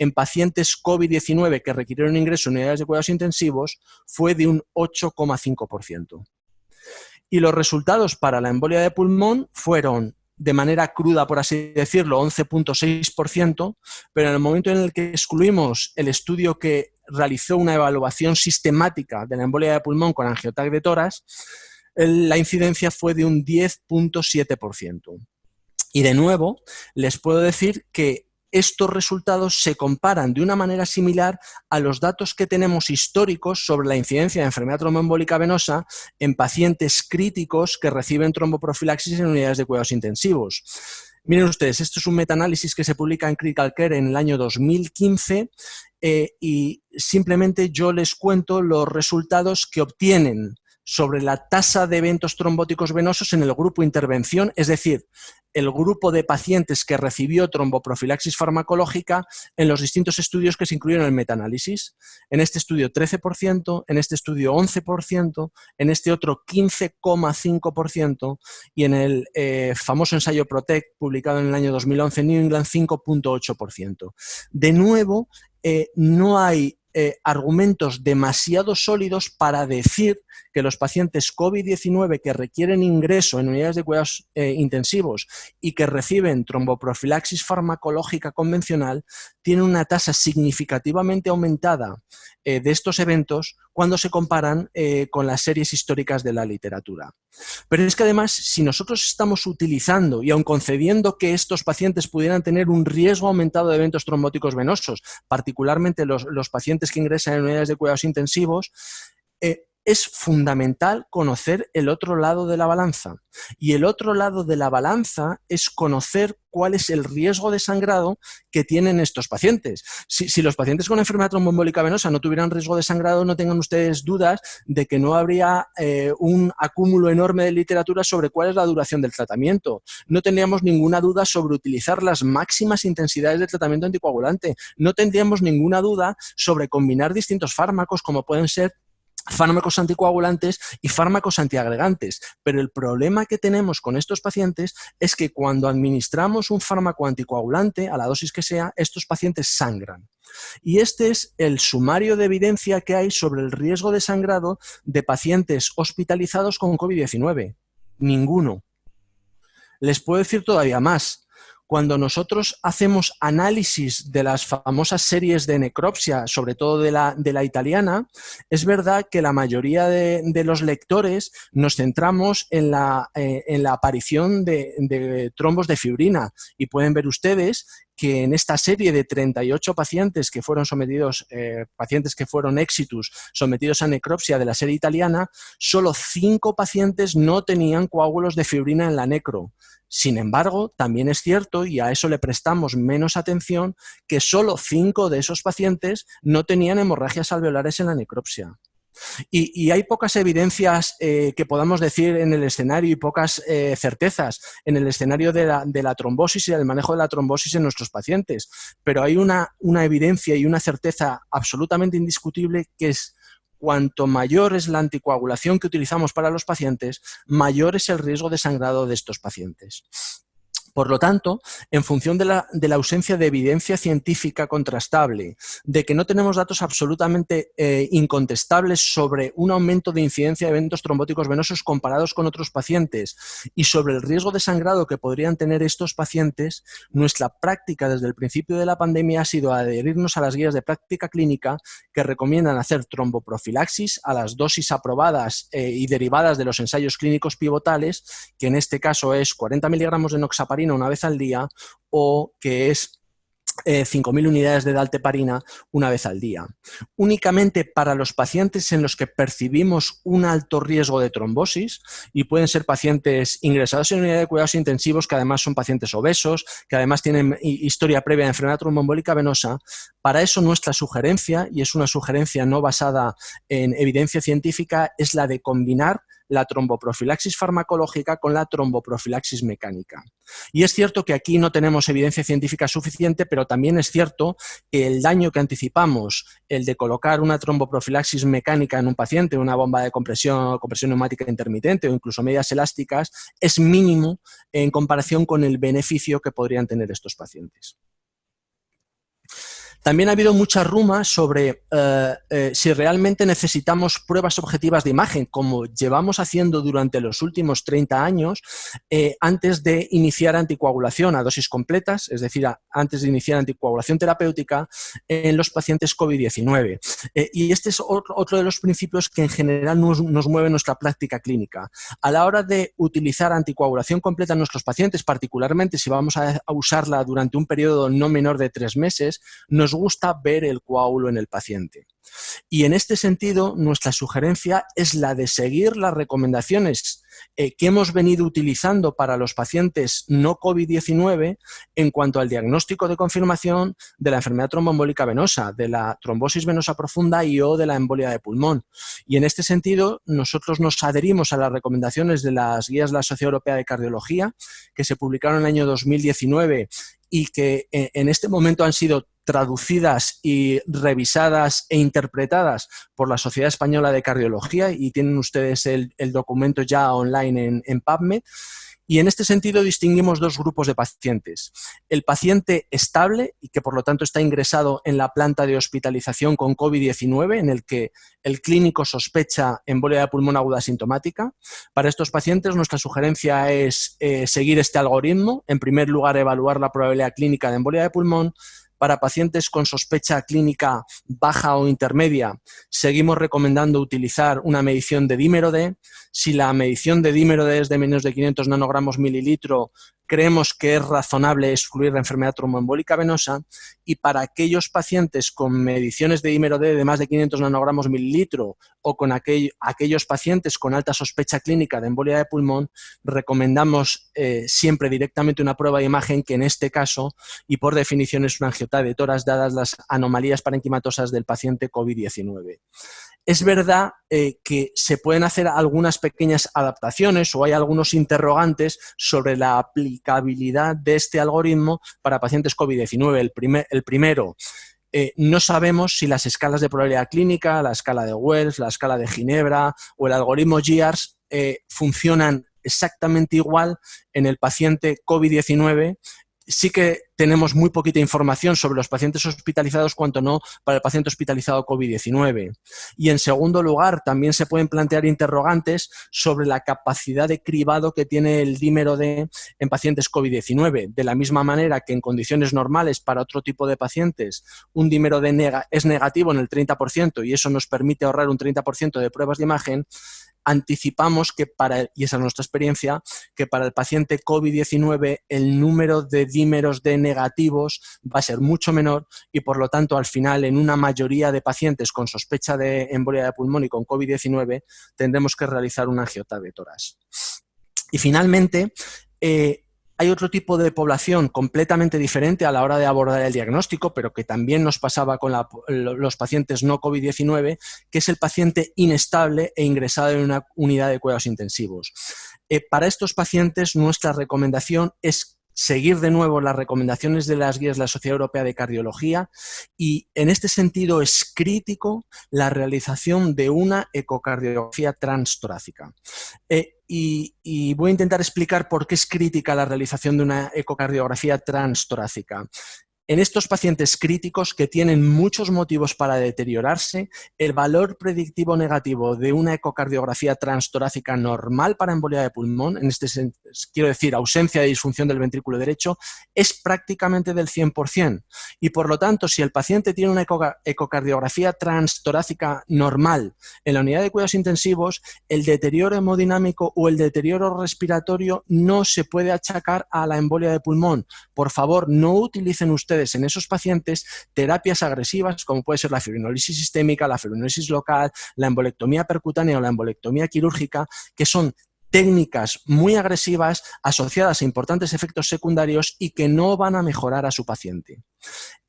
en pacientes COVID-19 que requirieron ingreso en unidades de cuidados intensivos fue de un 8,5%. Y los resultados para la embolia de pulmón fueron, de manera cruda, por así decirlo, 11,6%, pero en el momento en el que excluimos el estudio que realizó una evaluación sistemática de la embolia de pulmón con angioTAC de tórax, la incidencia fue de un 10,7%. Y de nuevo, les puedo decir que estos resultados se comparan de una manera similar a los datos que tenemos históricos sobre la incidencia de enfermedad tromboembólica venosa en pacientes críticos que reciben tromboprofilaxis en unidades de cuidados intensivos. Miren ustedes, esto es un metaanálisis que se publica en Critical Care en el año 2015 y simplemente yo les cuento los resultados que obtienen sobre la tasa de eventos trombóticos venosos en el grupo intervención, es decir, el grupo de pacientes que recibió tromboprofilaxis farmacológica en los distintos estudios que se incluyeron en el metaanálisis. En este estudio 13%, en este estudio 11%, en este otro 15,5% y en el famoso ensayo PROTECT publicado en el año 2011 en New England 5,8%. De nuevo, no hay argumentos demasiado sólidos para decir que los pacientes COVID-19 que requieren ingreso en unidades de cuidados intensivos y que reciben tromboprofilaxis farmacológica convencional tienen una tasa significativamente aumentada de estos eventos cuando se comparan con las series históricas de la literatura. Pero es que además, si nosotros estamos utilizando y aun concediendo que estos pacientes pudieran tener un riesgo aumentado de eventos trombóticos venosos, particularmente los pacientes que ingresan en unidades de cuidados intensivos, es fundamental conocer el otro lado de la balanza. Y el otro lado de la balanza es conocer cuál es el riesgo de sangrado que tienen estos pacientes. Si los pacientes con enfermedad tromboembólica venosa no tuvieran riesgo de sangrado, no tengan ustedes dudas de que no habría un acúmulo enorme de literatura sobre cuál es la duración del tratamiento. No tendríamos ninguna duda sobre utilizar las máximas intensidades de tratamiento anticoagulante. No tendríamos ninguna duda sobre combinar distintos fármacos como pueden ser fármacos anticoagulantes y fármacos antiagregantes, pero el problema que tenemos con estos pacientes es que cuando administramos un fármaco anticoagulante, a la dosis que sea, estos pacientes sangran. Y este es el sumario de evidencia que hay sobre el riesgo de sangrado de pacientes hospitalizados con COVID-19. Ninguno. Les puedo decir todavía más. Cuando nosotros hacemos análisis de las famosas series de necropsia, sobre todo de la italiana, es verdad que la mayoría de los lectores nos centramos en la aparición de trombos de fibrina y pueden ver ustedes que en esta serie de 38 pacientes que fueron sometidos, pacientes que fueron exitus, sometidos a necropsia de la serie italiana, solo 5 pacientes no tenían coágulos de fibrina en la necro. Sin embargo, también es cierto, y a eso le prestamos menos atención, que solo 5 de esos pacientes no tenían hemorragias alveolares en la necropsia. Y hay pocas evidencias que podamos decir en el escenario y pocas certezas en el escenario de la trombosis y del manejo de la trombosis en nuestros pacientes. Pero hay una evidencia y una certeza absolutamente indiscutible que es cuanto mayor es la anticoagulación que utilizamos para los pacientes, mayor es el riesgo de sangrado de estos pacientes. Por lo tanto, en función de la ausencia de evidencia científica contrastable, de que no tenemos datos absolutamente incontestables sobre un aumento de incidencia de eventos trombóticos venosos comparados con otros pacientes y sobre el riesgo de sangrado que podrían tener estos pacientes, nuestra práctica desde el principio de la pandemia ha sido adherirnos a las guías de práctica clínica que recomiendan hacer tromboprofilaxis a las dosis aprobadas y derivadas de los ensayos clínicos pivotales, que en este caso es 40 miligramos de enoxaparina una vez al día, o que es 5.000 unidades de dalteparina una vez al día. Únicamente para los pacientes en los que percibimos un alto riesgo de trombosis, y pueden ser pacientes ingresados en unidad de cuidados intensivos que además son pacientes obesos, que además tienen historia previa de enfermedad tromboembólica venosa. Para eso nuestra sugerencia, y es una sugerencia no basada en evidencia científica, es la de combinar la tromboprofilaxis farmacológica con la tromboprofilaxis mecánica. Y es cierto que aquí no tenemos evidencia científica suficiente, pero también es cierto que el daño que anticipamos, el de colocar una tromboprofilaxis mecánica en un paciente, una bomba de compresión neumática intermitente o incluso medias elásticas, es mínimo en comparación con el beneficio que podrían tener estos pacientes. También ha habido mucha ruma sobre si realmente necesitamos pruebas objetivas de imagen, como llevamos haciendo durante los últimos 30 años, antes de iniciar anticoagulación a dosis completas, es decir, antes de iniciar anticoagulación terapéutica en los pacientes COVID-19. Y este es otro de los principios que en general nos mueve nuestra práctica clínica. A la hora de utilizar anticoagulación completa en nuestros pacientes, particularmente si vamos a usarla durante un periodo no menor de 3 meses, nos gusta ver el coágulo en el paciente. Y en este sentido, nuestra sugerencia es la de seguir las recomendaciones que hemos venido utilizando para los pacientes no COVID-19 en cuanto al diagnóstico de confirmación de la enfermedad tromboembólica venosa, de la trombosis venosa profunda y o de la embolia de pulmón. Y en este sentido, nosotros nos adherimos a las recomendaciones de las guías de la Sociedad Europea de Cardiología, que se publicaron en el año 2019 y que en este momento han sido traducidas y revisadas e interpretadas por la Sociedad Española de Cardiología, y tienen ustedes el documento ya online en PubMed. Y en este sentido distinguimos 2 grupos de pacientes. El paciente estable y que por lo tanto está ingresado en la planta de hospitalización con COVID-19, en el que el clínico sospecha embolia de pulmón aguda asintomática. Para estos pacientes nuestra sugerencia es seguir este algoritmo. En primer lugar, evaluar la probabilidad clínica de embolia de pulmón. Para pacientes con sospecha clínica baja o intermedia, seguimos recomendando utilizar una medición de dímero D. Si la medición de dímero D es de menos de 500 nanogramos mililitro, creemos que es razonable excluir la enfermedad tromboembólica venosa. Y para aquellos pacientes con mediciones de dímero D de más de 500 nanogramos mililitro o con aquellos pacientes con alta sospecha clínica de embolia de pulmón, recomendamos siempre directamente una prueba de imagen, que en este caso, y por definición, es una angiotá de tórax, dadas las anomalías parenquimatosas del paciente COVID-19. Es verdad que se pueden hacer algunas pequeñas adaptaciones o hay algunos interrogantes sobre la aplicabilidad de este algoritmo para pacientes COVID-19. El primero, no sabemos si las escalas de probabilidad clínica, la escala de Wells, la escala de Ginebra o el algoritmo GIARS funcionan exactamente igual en el paciente COVID-19. Sí que tenemos muy poquita información sobre los pacientes hospitalizados, cuanto no para el paciente hospitalizado COVID-19. Y en segundo lugar, también se pueden plantear interrogantes sobre la capacidad de cribado que tiene el dímero D en pacientes COVID-19. De la misma manera que en condiciones normales para otro tipo de pacientes un dímero D es negativo en el 30% y eso nos permite ahorrar un 30% de pruebas de imagen, anticipamos que y esa es nuestra experiencia, que para el paciente COVID-19 el número de dímeros D negativos va a ser mucho menor y por lo tanto al final en una mayoría de pacientes con sospecha de embolia de pulmón y con COVID-19 tendremos que realizar una angiotá de tórax. Y finalmente, hay otro tipo de población completamente diferente a la hora de abordar el diagnóstico, pero que también nos pasaba con los pacientes no COVID-19, que es el paciente inestable e ingresado en una unidad de cuidados intensivos. Para estos pacientes nuestra recomendación es seguir de nuevo las recomendaciones de las guías de la Sociedad Europea de Cardiología y en este sentido es crítico la realización de una ecocardiografía transtorácica. Y voy a intentar explicar por qué es crítica la realización de una ecocardiografía transtorácica. En estos pacientes críticos que tienen muchos motivos para deteriorarse, el valor predictivo negativo de una ecocardiografía transtorácica normal para embolia de pulmón, en este quiero decir ausencia de disfunción del ventrículo derecho, es prácticamente del 100%. Y por lo tanto, si el paciente tiene una ecocardiografía transtorácica normal en la unidad de cuidados intensivos, el deterioro hemodinámico o el deterioro respiratorio no se puede achacar a la embolia de pulmón. Por favor, no utilicen ustedes ustedes en esos pacientes terapias agresivas como puede ser la fibrinolisis sistémica, la fibrinolisis local, la embolectomía percutánea o la embolectomía quirúrgica, que son técnicas muy agresivas asociadas a importantes efectos secundarios y que no van a mejorar a su paciente.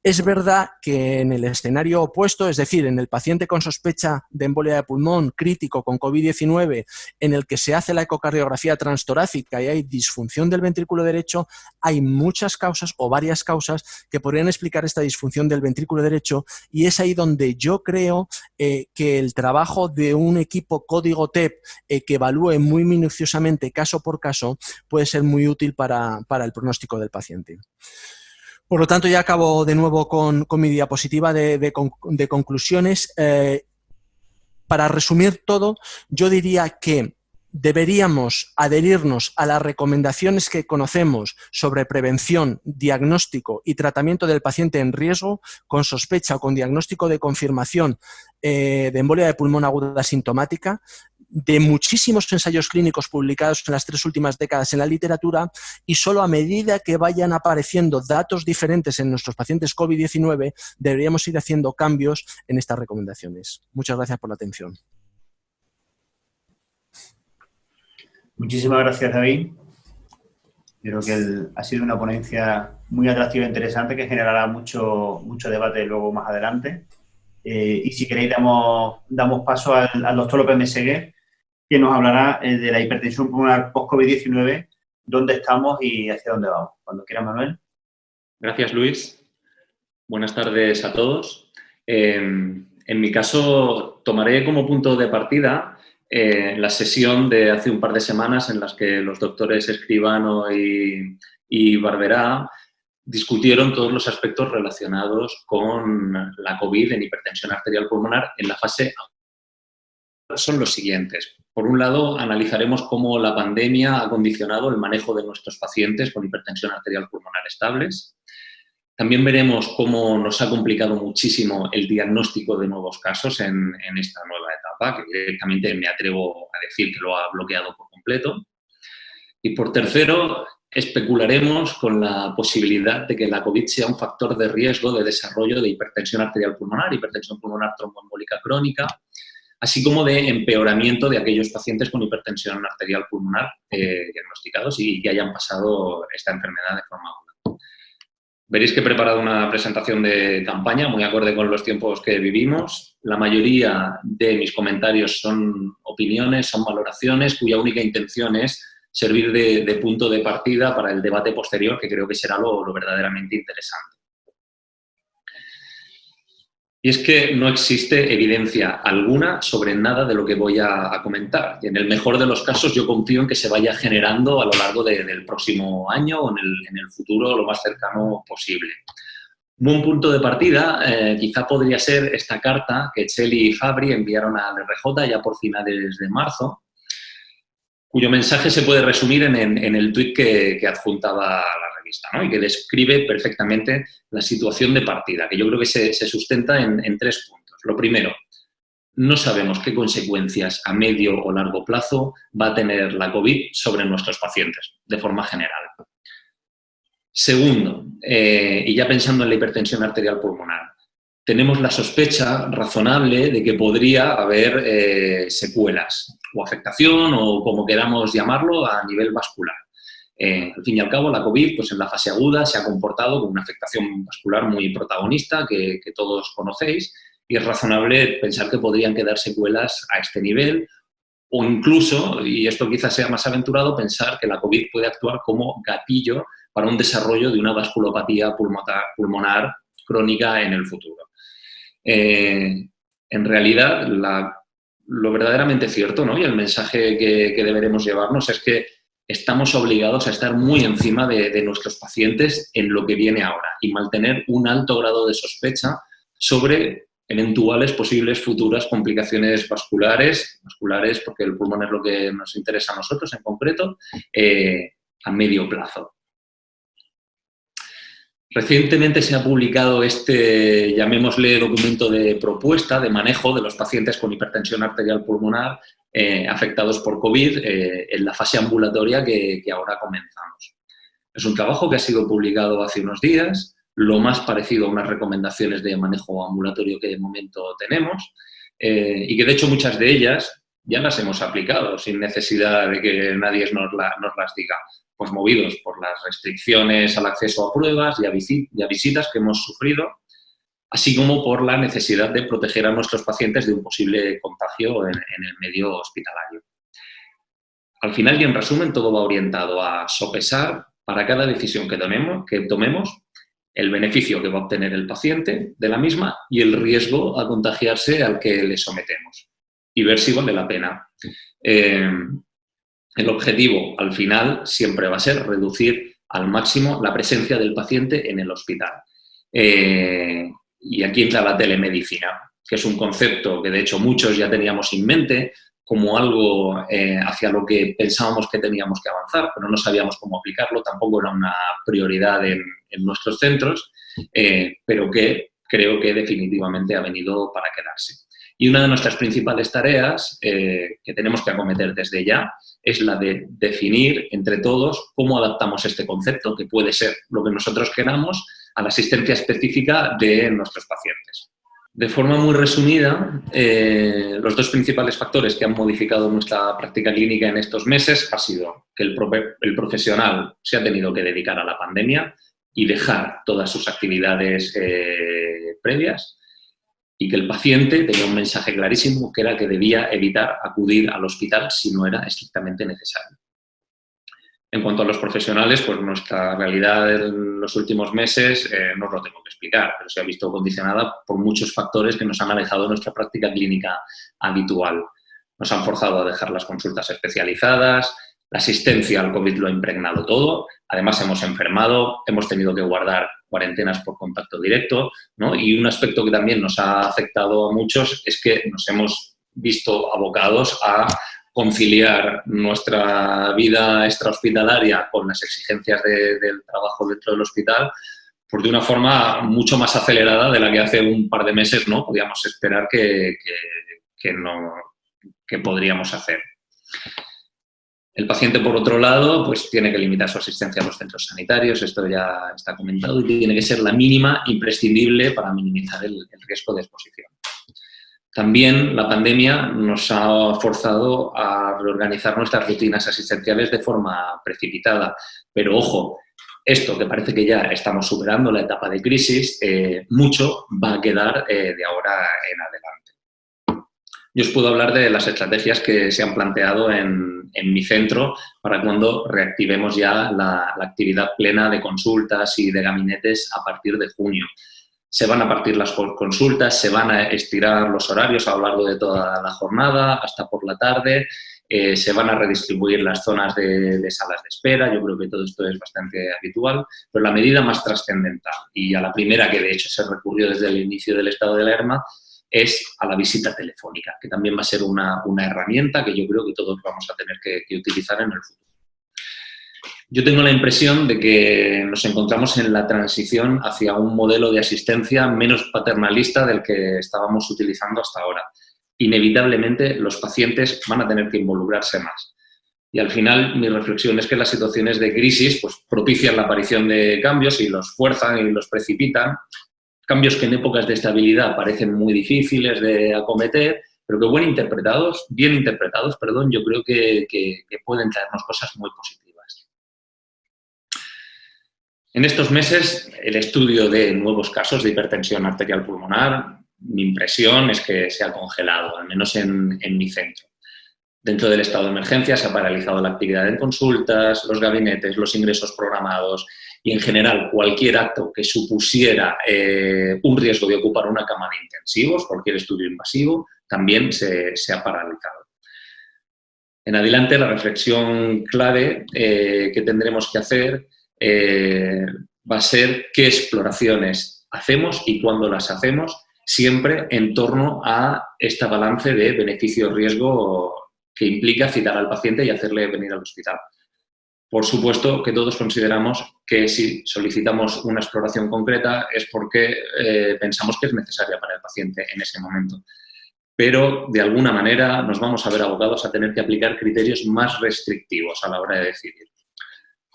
Es verdad que en el escenario opuesto, es decir, en el paciente con sospecha de embolia de pulmón crítico con COVID-19, en el que se hace la ecocardiografía transtorácica y hay disfunción del ventrículo derecho, hay muchas causas o varias causas que podrían explicar esta disfunción del ventrículo derecho, y es ahí donde yo creo que el trabajo de un equipo código TEP que evalúe muy minuciosamente caso por caso puede ser muy útil para el pronóstico del paciente. Por lo tanto, ya acabo de nuevo con mi diapositiva de conclusiones. Para resumir todo, yo diría que deberíamos adherirnos a las recomendaciones que conocemos sobre prevención, diagnóstico y tratamiento del paciente en riesgo, con sospecha o con diagnóstico de confirmación de embolia de pulmón aguda asintomática, de muchísimos ensayos clínicos publicados en las 3 últimas décadas en la literatura, y solo a medida que vayan apareciendo datos diferentes en nuestros pacientes COVID-19 deberíamos ir haciendo cambios en estas recomendaciones. Muchas gracias por la atención. Muchísimas gracias, David. Yo creo que ha sido una ponencia muy atractiva e interesante que generará mucho debate luego más adelante. Y si queréis damos paso al doctor López Meseguer, que nos hablará de la hipertensión pulmonar post-COVID-19, dónde estamos y hacia dónde vamos. Cuando quiera, Manuel. Gracias, Luis. Buenas tardes a todos. En mi caso, tomaré como punto de partida la sesión de hace un par de semanas en las que los doctores Escribano y Barberá discutieron todos los aspectos relacionados con la COVID en hipertensión arterial pulmonar en la fase A. Son los siguientes. Por un lado, analizaremos cómo la pandemia ha condicionado el manejo de nuestros pacientes con hipertensión arterial pulmonar estables. También veremos cómo nos ha complicado muchísimo el diagnóstico de nuevos casos en esta nueva etapa, que directamente me atrevo a decir que lo ha bloqueado por completo. Y por tercero, especularemos con la posibilidad de que la COVID sea un factor de riesgo de desarrollo de hipertensión arterial pulmonar, hipertensión pulmonar tromboembólica crónica, así como de empeoramiento de aquellos pacientes con hipertensión arterial pulmonar diagnosticados y que hayan pasado esta enfermedad de forma aguda. Veréis que he preparado una presentación de campaña muy acorde con los tiempos que vivimos. La mayoría de mis comentarios son opiniones, son valoraciones, cuya única intención es servir de punto de partida para el debate posterior, que creo que será lo verdaderamente interesante. Y es que no existe evidencia alguna sobre nada de lo que voy a comentar. Y en el mejor de los casos yo confío en que se vaya generando a lo largo del próximo año o en el futuro lo más cercano posible. Un buen punto de partida quizá podría ser esta carta que Cheli y Fabri enviaron a RJ ya por finales de marzo, cuyo mensaje se puede resumir en el tuit que adjuntaba la revista, ¿no? Y que describe perfectamente la situación de partida, que yo creo que se sustenta en 3 puntos. Lo primero, no sabemos qué consecuencias a medio o largo plazo va a tener la COVID sobre nuestros pacientes, de forma general. Segundo, y ya pensando en la hipertensión arterial pulmonar, tenemos la sospecha razonable de que podría haber secuelas o afectación o como queramos llamarlo a nivel vascular. Al fin y al cabo, la COVID, pues en la fase aguda se ha comportado con una afectación vascular muy protagonista que todos conocéis, y es razonable pensar que podrían quedar secuelas a este nivel o incluso, y esto quizás sea más aventurado, pensar que la COVID puede actuar como gatillo para un desarrollo de una vasculopatía pulmonar crónica en el futuro. En realidad, lo verdaderamente cierto, ¿no? Y el mensaje que deberemos llevarnos es que estamos obligados a estar muy encima de nuestros pacientes en lo que viene ahora y mantener un alto grado de sospecha sobre eventuales posibles futuras complicaciones vasculares porque el pulmón es lo que nos interesa a nosotros en concreto, a medio plazo. Recientemente se ha publicado este, llamémosle, documento de propuesta de manejo de los pacientes con hipertensión arterial pulmonar afectados por COVID en la fase ambulatoria que ahora comenzamos. Es un trabajo que ha sido publicado hace unos días. lo más parecido a unas recomendaciones de manejo ambulatorio que de momento tenemos, y que de hecho muchas de ellas ya las hemos aplicado sin necesidad de que nadie nos las diga, pues movidos por las restricciones al acceso a pruebas y a visitas que hemos sufrido, así como por la necesidad de proteger a nuestros pacientes de un posible contagio en el medio hospitalario. Al final y en resumen, todo va orientado a sopesar para cada decisión que tomemos el beneficio que va a obtener el paciente de la misma y el riesgo a contagiarse al que le sometemos y ver si vale la pena. El objetivo, al final, siempre va a ser reducir al máximo la presencia del paciente en el hospital. Y aquí entra la telemedicina, que es un concepto que, de hecho, muchos ya teníamos en mente como algo hacia lo que pensábamos que teníamos que avanzar, pero no sabíamos cómo aplicarlo, tampoco era una prioridad en nuestros centros, pero que creo que definitivamente ha venido para quedarse. Y una de nuestras principales tareas que tenemos que acometer desde ya es la de definir entre todos cómo adaptamos este concepto, que puede ser lo que nosotros queramos, a la asistencia específica de nuestros pacientes. De forma muy resumida, los dos principales factores que han modificado nuestra práctica clínica en estos meses ha sido que el profesional se ha tenido que dedicar a la pandemia y dejar todas sus actividades previas, y que el paciente tenía un mensaje clarísimo, que era que debía evitar acudir al hospital si no era estrictamente necesario. En cuanto a los profesionales, pues nuestra realidad en los últimos meses no os lo tengo que explicar, pero se ha visto condicionada por muchos factores que nos han alejado de nuestra práctica clínica habitual. Nos han forzado a dejar las consultas especializadas, la asistencia al COVID lo ha impregnado todo, además hemos enfermado, hemos tenido que guardar cuarentenas por contacto directo, ¿no? Y un aspecto que también nos ha afectado a muchos es que nos hemos visto abocados a conciliar nuestra vida extrahospitalaria con las exigencias del trabajo dentro del hospital, pues de una forma mucho más acelerada de la que hace un par de meses no podíamos esperar que podríamos hacer. El paciente, por otro lado, pues tiene que limitar su asistencia a los centros sanitarios, esto ya está comentado, y tiene que ser la mínima imprescindible para minimizar el riesgo de exposición. También la pandemia nos ha forzado a reorganizar nuestras rutinas asistenciales de forma precipitada, pero ojo, esto que parece que ya estamos superando la etapa de crisis, mucho va a quedar de ahora en adelante. Yo os puedo hablar de las estrategias que se han planteado en mi centro para cuando reactivemos ya la actividad plena de consultas y de gabinetes a partir de junio. Se van a partir las consultas, se van a estirar los horarios a lo largo de toda la jornada, hasta por la tarde, se van a redistribuir las zonas de salas de espera, yo creo que todo esto es bastante habitual, pero la medida más trascendental, y a la primera que de hecho se recurrió desde el inicio del estado de alarma, es a la visita telefónica, que también va a ser una herramienta que yo creo que todos vamos a tener que utilizar en el futuro. Yo tengo la impresión de que nos encontramos en la transición hacia un modelo de asistencia menos paternalista del que estábamos utilizando hasta ahora. Inevitablemente los pacientes van a tener que involucrarse más. Y al final mi reflexión es que las situaciones de crisis pues, propician la aparición de cambios y los fuerzan y los precipitan. Cambios que en épocas de estabilidad parecen muy difíciles de acometer, pero que bien interpretados, yo creo que pueden traernos cosas muy positivas. En estos meses, el estudio de nuevos casos de hipertensión arterial pulmonar, mi impresión es que se ha congelado, al menos en mi centro. Dentro del estado de emergencia se ha paralizado la actividad en consultas, los gabinetes, los ingresos programados y, en general, cualquier acto que supusiera un riesgo de ocupar una cama de intensivos, cualquier estudio invasivo, también se ha paralizado. En adelante, la reflexión clave que tendremos que hacer va a ser qué exploraciones hacemos y cuándo las hacemos, siempre en torno a este balance de beneficio-riesgo que implica citar al paciente y hacerle venir al hospital. Por supuesto que todos consideramos que si solicitamos una exploración concreta es porque pensamos que es necesaria para el paciente en ese momento. Pero, de alguna manera, nos vamos a ver abocados a tener que aplicar criterios más restrictivos a la hora de decidir.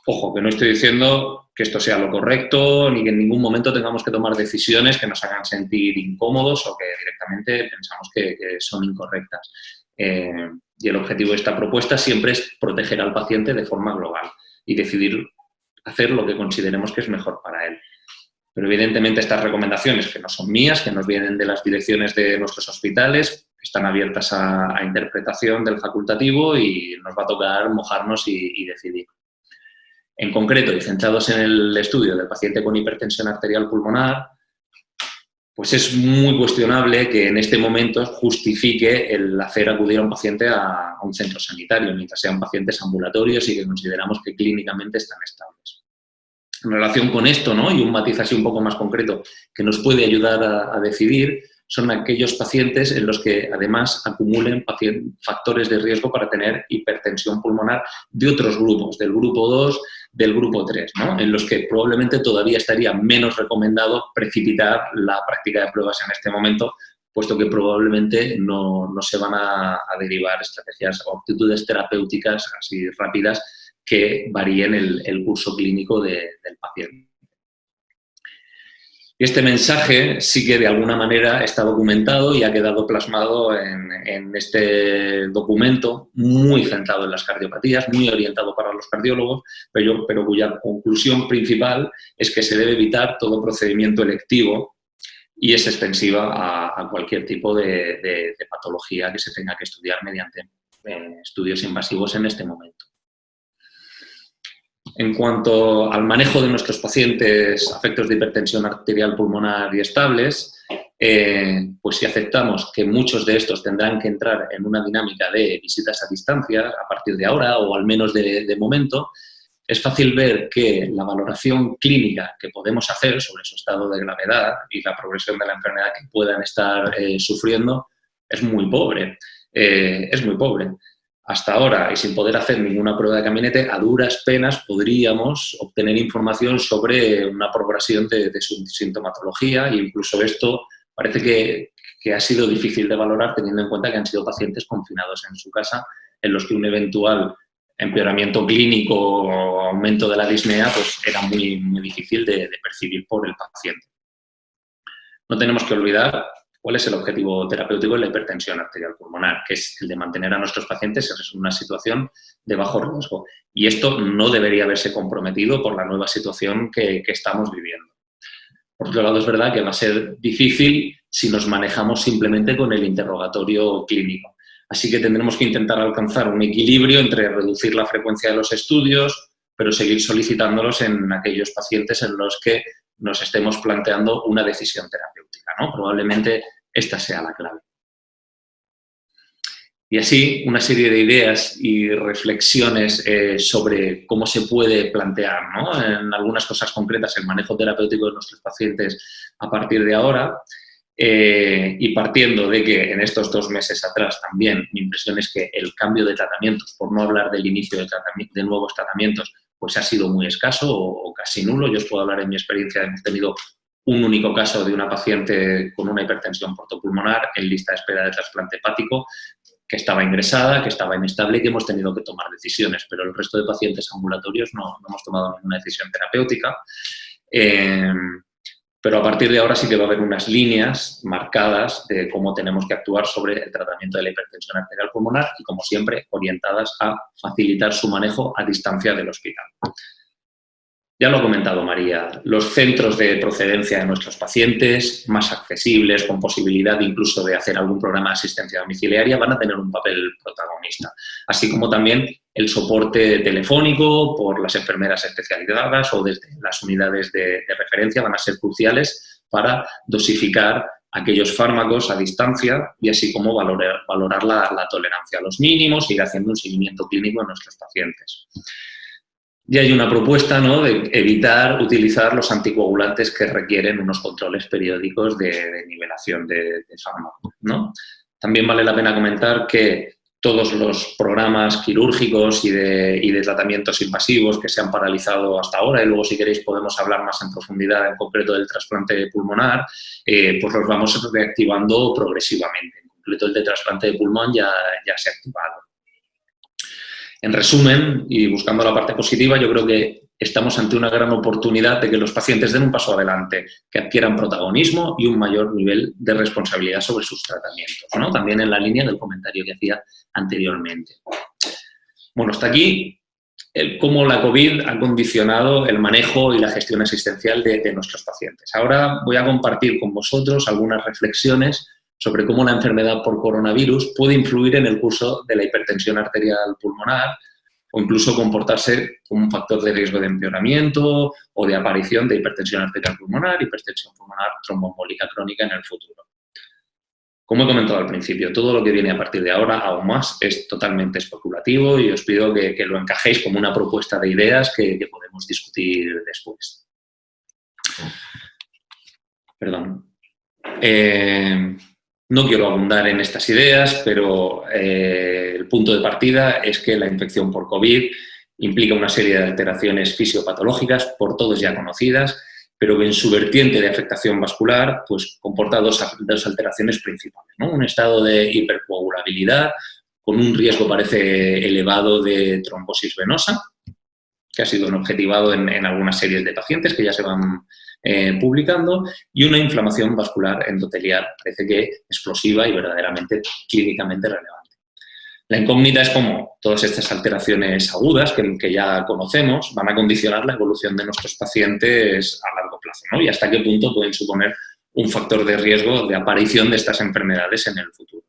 Ojo, que no estoy diciendo que esto sea lo correcto, ni que en ningún momento tengamos que tomar decisiones que nos hagan sentir incómodos o que directamente pensamos que son incorrectas. Y el objetivo de esta propuesta siempre es proteger al paciente de forma global y decidir hacer lo que consideremos que es mejor para él. Pero evidentemente estas recomendaciones, que no son mías, que nos vienen de las direcciones de nuestros hospitales, están abiertas a interpretación del facultativo y nos va a tocar mojarnos y decidir. En concreto, y centrados en el estudio del paciente con hipertensión arterial pulmonar, pues es muy cuestionable que en este momento justifique el hacer acudir a un paciente a un centro sanitario, mientras sean pacientes ambulatorios y que consideramos que clínicamente están estables. En relación con esto, ¿no? Y un matiz así un poco más concreto que nos puede ayudar a decidir, son aquellos pacientes en los que además acumulen factores de riesgo para tener hipertensión pulmonar de otros grupos, del grupo 2, del grupo 3, ¿no? En los que probablemente todavía estaría menos recomendado precipitar la práctica de pruebas en este momento, puesto que probablemente no se van a derivar estrategias o actitudes terapéuticas así rápidas que varíen el curso clínico del paciente. Y este mensaje sí que de alguna manera está documentado y ha quedado plasmado en este documento muy centrado en las cardiopatías, muy orientado para los cardiólogos, pero cuya conclusión principal es que se debe evitar todo procedimiento electivo y es extensiva a cualquier tipo de patología que se tenga que estudiar mediante estudios invasivos en este momento. En cuanto al manejo de nuestros pacientes afectos de hipertensión arterial pulmonar y estables, pues si aceptamos que muchos de estos tendrán que entrar en una dinámica de visitas a distancia a partir de ahora o al menos de momento, es fácil ver que la valoración clínica que podemos hacer sobre su estado de gravedad y la progresión de la enfermedad que puedan estar sufriendo es muy pobre. Hasta ahora, y sin poder hacer ninguna prueba de caminete, a duras penas podríamos obtener información sobre una progresión de su sintomatología e incluso esto parece que ha sido difícil de valorar teniendo en cuenta que han sido pacientes confinados en su casa en los que un eventual empeoramiento clínico o aumento de la disnea pues era muy, muy difícil de percibir por el paciente. No tenemos que olvidar cuál es el objetivo terapéutico de la hipertensión arterial pulmonar, que es el de mantener a nuestros pacientes en una situación de bajo riesgo. Y esto no debería verse comprometido por la nueva situación que estamos viviendo. Por otro lado, es verdad que va a ser difícil si nos manejamos simplemente con el interrogatorio clínico. Así que tendremos que intentar alcanzar un equilibrio entre reducir la frecuencia de los estudios, pero seguir solicitándolos en aquellos pacientes en los que nos estemos planteando una decisión terapéutica, ¿no? Probablemente esta sea la clave. Y así, una serie de ideas y reflexiones sobre cómo se puede plantear, ¿no? En algunas cosas concretas el manejo terapéutico de nuestros pacientes a partir de ahora. Y partiendo de que en estos 2 meses atrás también mi impresión es que el cambio de tratamientos, por no hablar del inicio de nuevos tratamientos, pues ha sido muy escaso o casi nulo. Yo os puedo hablar en mi experiencia, hemos tenido un único caso de una paciente con una hipertensión portopulmonar en lista de espera de trasplante hepático que estaba ingresada, que estaba inestable y que hemos tenido que tomar decisiones, pero el resto de pacientes ambulatorios no hemos tomado ninguna decisión terapéutica. Pero a partir de ahora sí que va a haber unas líneas marcadas de cómo tenemos que actuar sobre el tratamiento de la hipertensión arterial pulmonar y, como siempre, orientadas a facilitar su manejo a distancia del hospital. Ya lo ha comentado María, los centros de procedencia de nuestros pacientes, más accesibles, con posibilidad incluso de hacer algún programa de asistencia domiciliaria, van a tener un papel protagonista, así como también el soporte telefónico por las enfermeras especializadas o desde las unidades de referencia van a ser cruciales para dosificar aquellos fármacos a distancia y así como valorar la tolerancia a los mínimos y ir haciendo un seguimiento clínico en nuestros pacientes. Y hay una propuesta, ¿no?, de evitar utilizar los anticoagulantes que requieren unos controles periódicos de nivelación de fármaco, ¿no? También vale la pena comentar que todos los programas quirúrgicos y de tratamientos invasivos que se han paralizado hasta ahora, y luego si queréis podemos hablar más en profundidad en concreto del trasplante pulmonar, pues los vamos reactivando progresivamente. En concreto el de trasplante de pulmón ya se ha activado. En resumen, y buscando la parte positiva, yo creo que estamos ante una gran oportunidad de que los pacientes den un paso adelante, que adquieran protagonismo y un mayor nivel de responsabilidad sobre sus tratamientos, ¿no? También en la línea del comentario que hacía anteriormente. Bueno, hasta aquí cómo la COVID ha condicionado el manejo y la gestión asistencial de nuestros pacientes. Ahora voy a compartir con vosotros algunas reflexiones sobre cómo la enfermedad por coronavirus puede influir en el curso de la hipertensión arterial pulmonar o incluso comportarse como un factor de riesgo de empeoramiento o de aparición de hipertensión arterial pulmonar, hipertensión pulmonar tromboembólica crónica en el futuro. Como he comentado al principio, todo lo que viene a partir de ahora, aún más, es totalmente especulativo y os pido que lo encajéis como una propuesta de ideas que podemos discutir después. Perdón. No quiero abundar en estas ideas, pero el punto de partida es que la infección por COVID implica una serie de alteraciones fisiopatológicas, por todos ya conocidas, pero que en su vertiente de afectación vascular pues, comporta dos alteraciones principales, ¿no? Un estado de hipercoagulabilidad con un riesgo parece elevado de trombosis venosa, que ha sido objetivado en algunas series de pacientes que ya se van publicando, y una inflamación vascular endotelial, parece que explosiva y verdaderamente clínicamente relevante. La incógnita es cómo todas estas alteraciones agudas que ya conocemos van a condicionar la evolución de nuestros pacientes a largo plazo, ¿no? Y hasta qué punto pueden suponer un factor de riesgo de aparición de estas enfermedades en el futuro.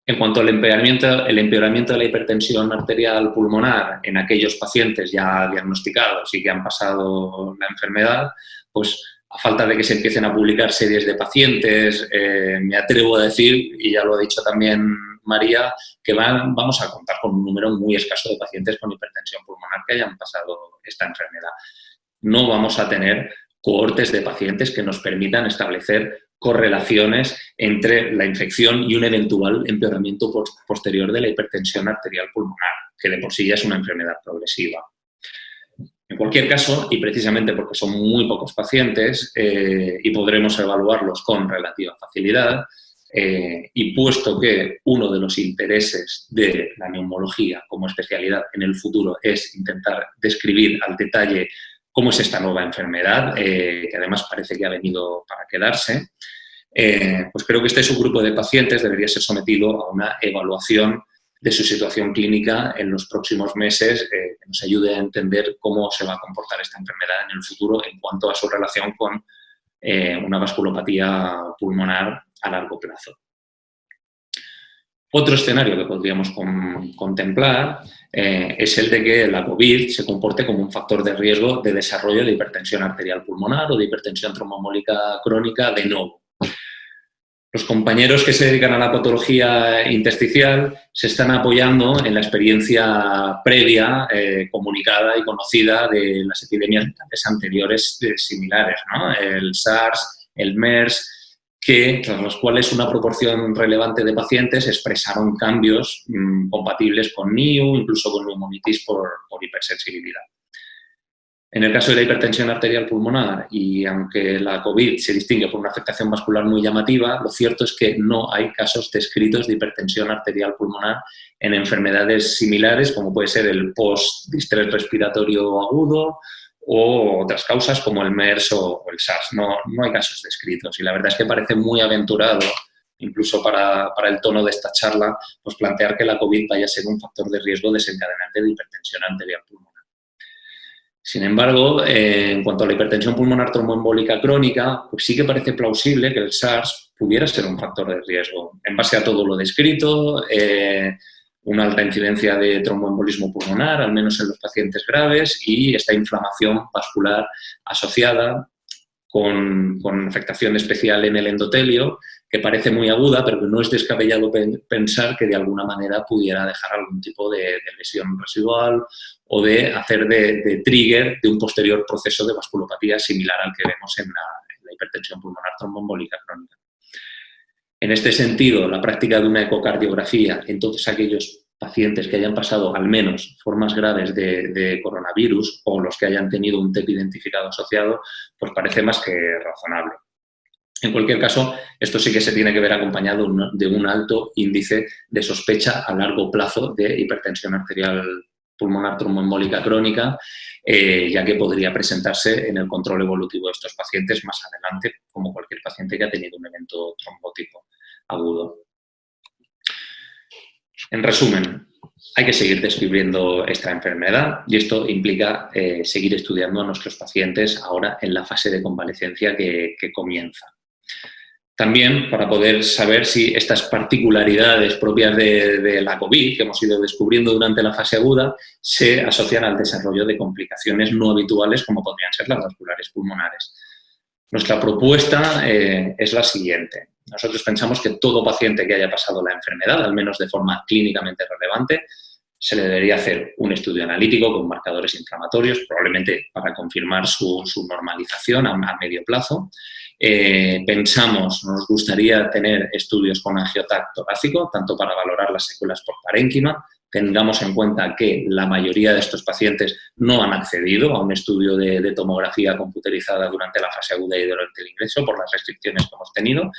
En cuanto al empeoramiento de la hipertensión arterial pulmonar en aquellos pacientes ya diagnosticados y que han pasado la enfermedad, pues a falta de que se empiecen a publicar series de pacientes, me atrevo a decir, y ya lo ha dicho también María, que vamos a contar con un número muy escaso de pacientes con hipertensión pulmonar que hayan pasado esta enfermedad. No vamos a tener cohortes de pacientes que nos permitan establecer correlaciones entre la infección y un eventual empeoramiento posterior de la hipertensión arterial pulmonar, que de por sí ya es una enfermedad progresiva. En cualquier caso, y precisamente porque son muy pocos pacientes y podremos evaluarlos con relativa facilidad, y puesto que uno de los intereses de la neumología como especialidad en el futuro es intentar describir al detalle cómo es esta nueva enfermedad, que además parece que ha venido para quedarse, pues creo que este subgrupo de pacientes debería ser sometido a una evaluación de su situación clínica en los próximos meses, que nos ayude a entender cómo se va a comportar esta enfermedad en el futuro en cuanto a su relación con una vasculopatía pulmonar a largo plazo. Otro escenario que podríamos contemplar es el de que la COVID se comporte como un factor de riesgo de desarrollo de hipertensión arterial pulmonar o de hipertensión tromboembólica crónica de nuevo. Los compañeros que se dedican a la patología intersticial se están apoyando en la experiencia previa, comunicada y conocida de las epidemias anteriores similares, ¿no? El SARS, el MERS, tras los cuales una proporción relevante de pacientes expresaron cambios compatibles con NIU, incluso con neumonitis por hipersensibilidad. En el caso de la hipertensión arterial pulmonar, y aunque la COVID se distingue por una afectación vascular muy llamativa, lo cierto es que no hay casos descritos de hipertensión arterial pulmonar en enfermedades similares, como puede ser el post-distrés respiratorio agudo o otras causas como el MERS o el SARS. No hay casos descritos y la verdad es que parece muy aventurado, incluso para el tono de esta charla, pues plantear que la COVID vaya a ser un factor de riesgo desencadenante de hipertensión arterial pulmonar. Sin embargo, en cuanto a la hipertensión pulmonar tromboembólica crónica, pues sí que parece plausible que el SARS pudiera ser un factor de riesgo. En base a todo lo descrito, una alta incidencia de tromboembolismo pulmonar, al menos en los pacientes graves, y esta inflamación vascular asociada con afectación especial en el endotelio, que parece muy aguda, pero que no es descabellado pensar que de alguna manera pudiera dejar algún tipo de lesión residual o de hacer de trigger de un posterior proceso de vasculopatía similar al que vemos en la hipertensión pulmonar tromboembólica crónica. En este sentido, la práctica de una ecocardiografía en todos aquellos pacientes que hayan pasado al menos formas graves de coronavirus o los que hayan tenido un TEP identificado asociado, pues parece más que razonable. En cualquier caso, esto sí que se tiene que ver acompañado de un alto índice de sospecha a largo plazo de hipertensión arterial pulmonar tromboembólica crónica, ya que podría presentarse en el control evolutivo de estos pacientes más adelante, como cualquier paciente que ha tenido un evento trombótico agudo. En resumen, hay que seguir descubriendo esta enfermedad y esto implica seguir estudiando a nuestros pacientes ahora en la fase de convalecencia que comienza. También para poder saber si estas particularidades propias de la COVID que hemos ido descubriendo durante la fase aguda se asocian al desarrollo de complicaciones no habituales como podrían ser las vasculares pulmonares. Nuestra propuesta es la siguiente. Nosotros pensamos que todo paciente que haya pasado la enfermedad, al menos de forma clínicamente relevante, se le debería hacer un estudio analítico con marcadores inflamatorios, probablemente para confirmar su normalización a medio plazo. Nos gustaría tener estudios con angioTAC torácico, tanto para valorar las secuelas por parénquima. Tengamos en cuenta que la mayoría de estos pacientes no han accedido a un estudio de tomografía computerizada durante la fase aguda y durante el ingreso por las restricciones que hemos tenido.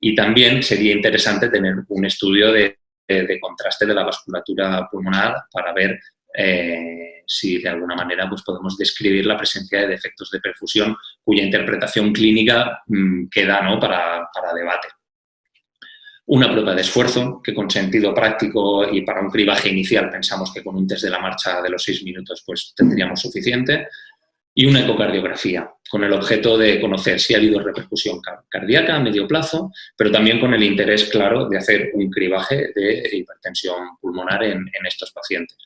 Y también sería interesante tener un estudio de contraste de la vasculatura pulmonar para ver si de alguna manera pues, podemos describir la presencia de defectos de perfusión cuya interpretación clínica queda, ¿no?, para debate. Una prueba de esfuerzo que con sentido práctico y para un cribaje inicial pensamos que con un test de la marcha de los 6 minutos pues, tendríamos suficiente. Y una ecocardiografía, con el objeto de conocer si ha habido repercusión cardíaca a medio plazo, pero también con el interés claro de hacer un cribaje de hipertensión pulmonar en estos pacientes.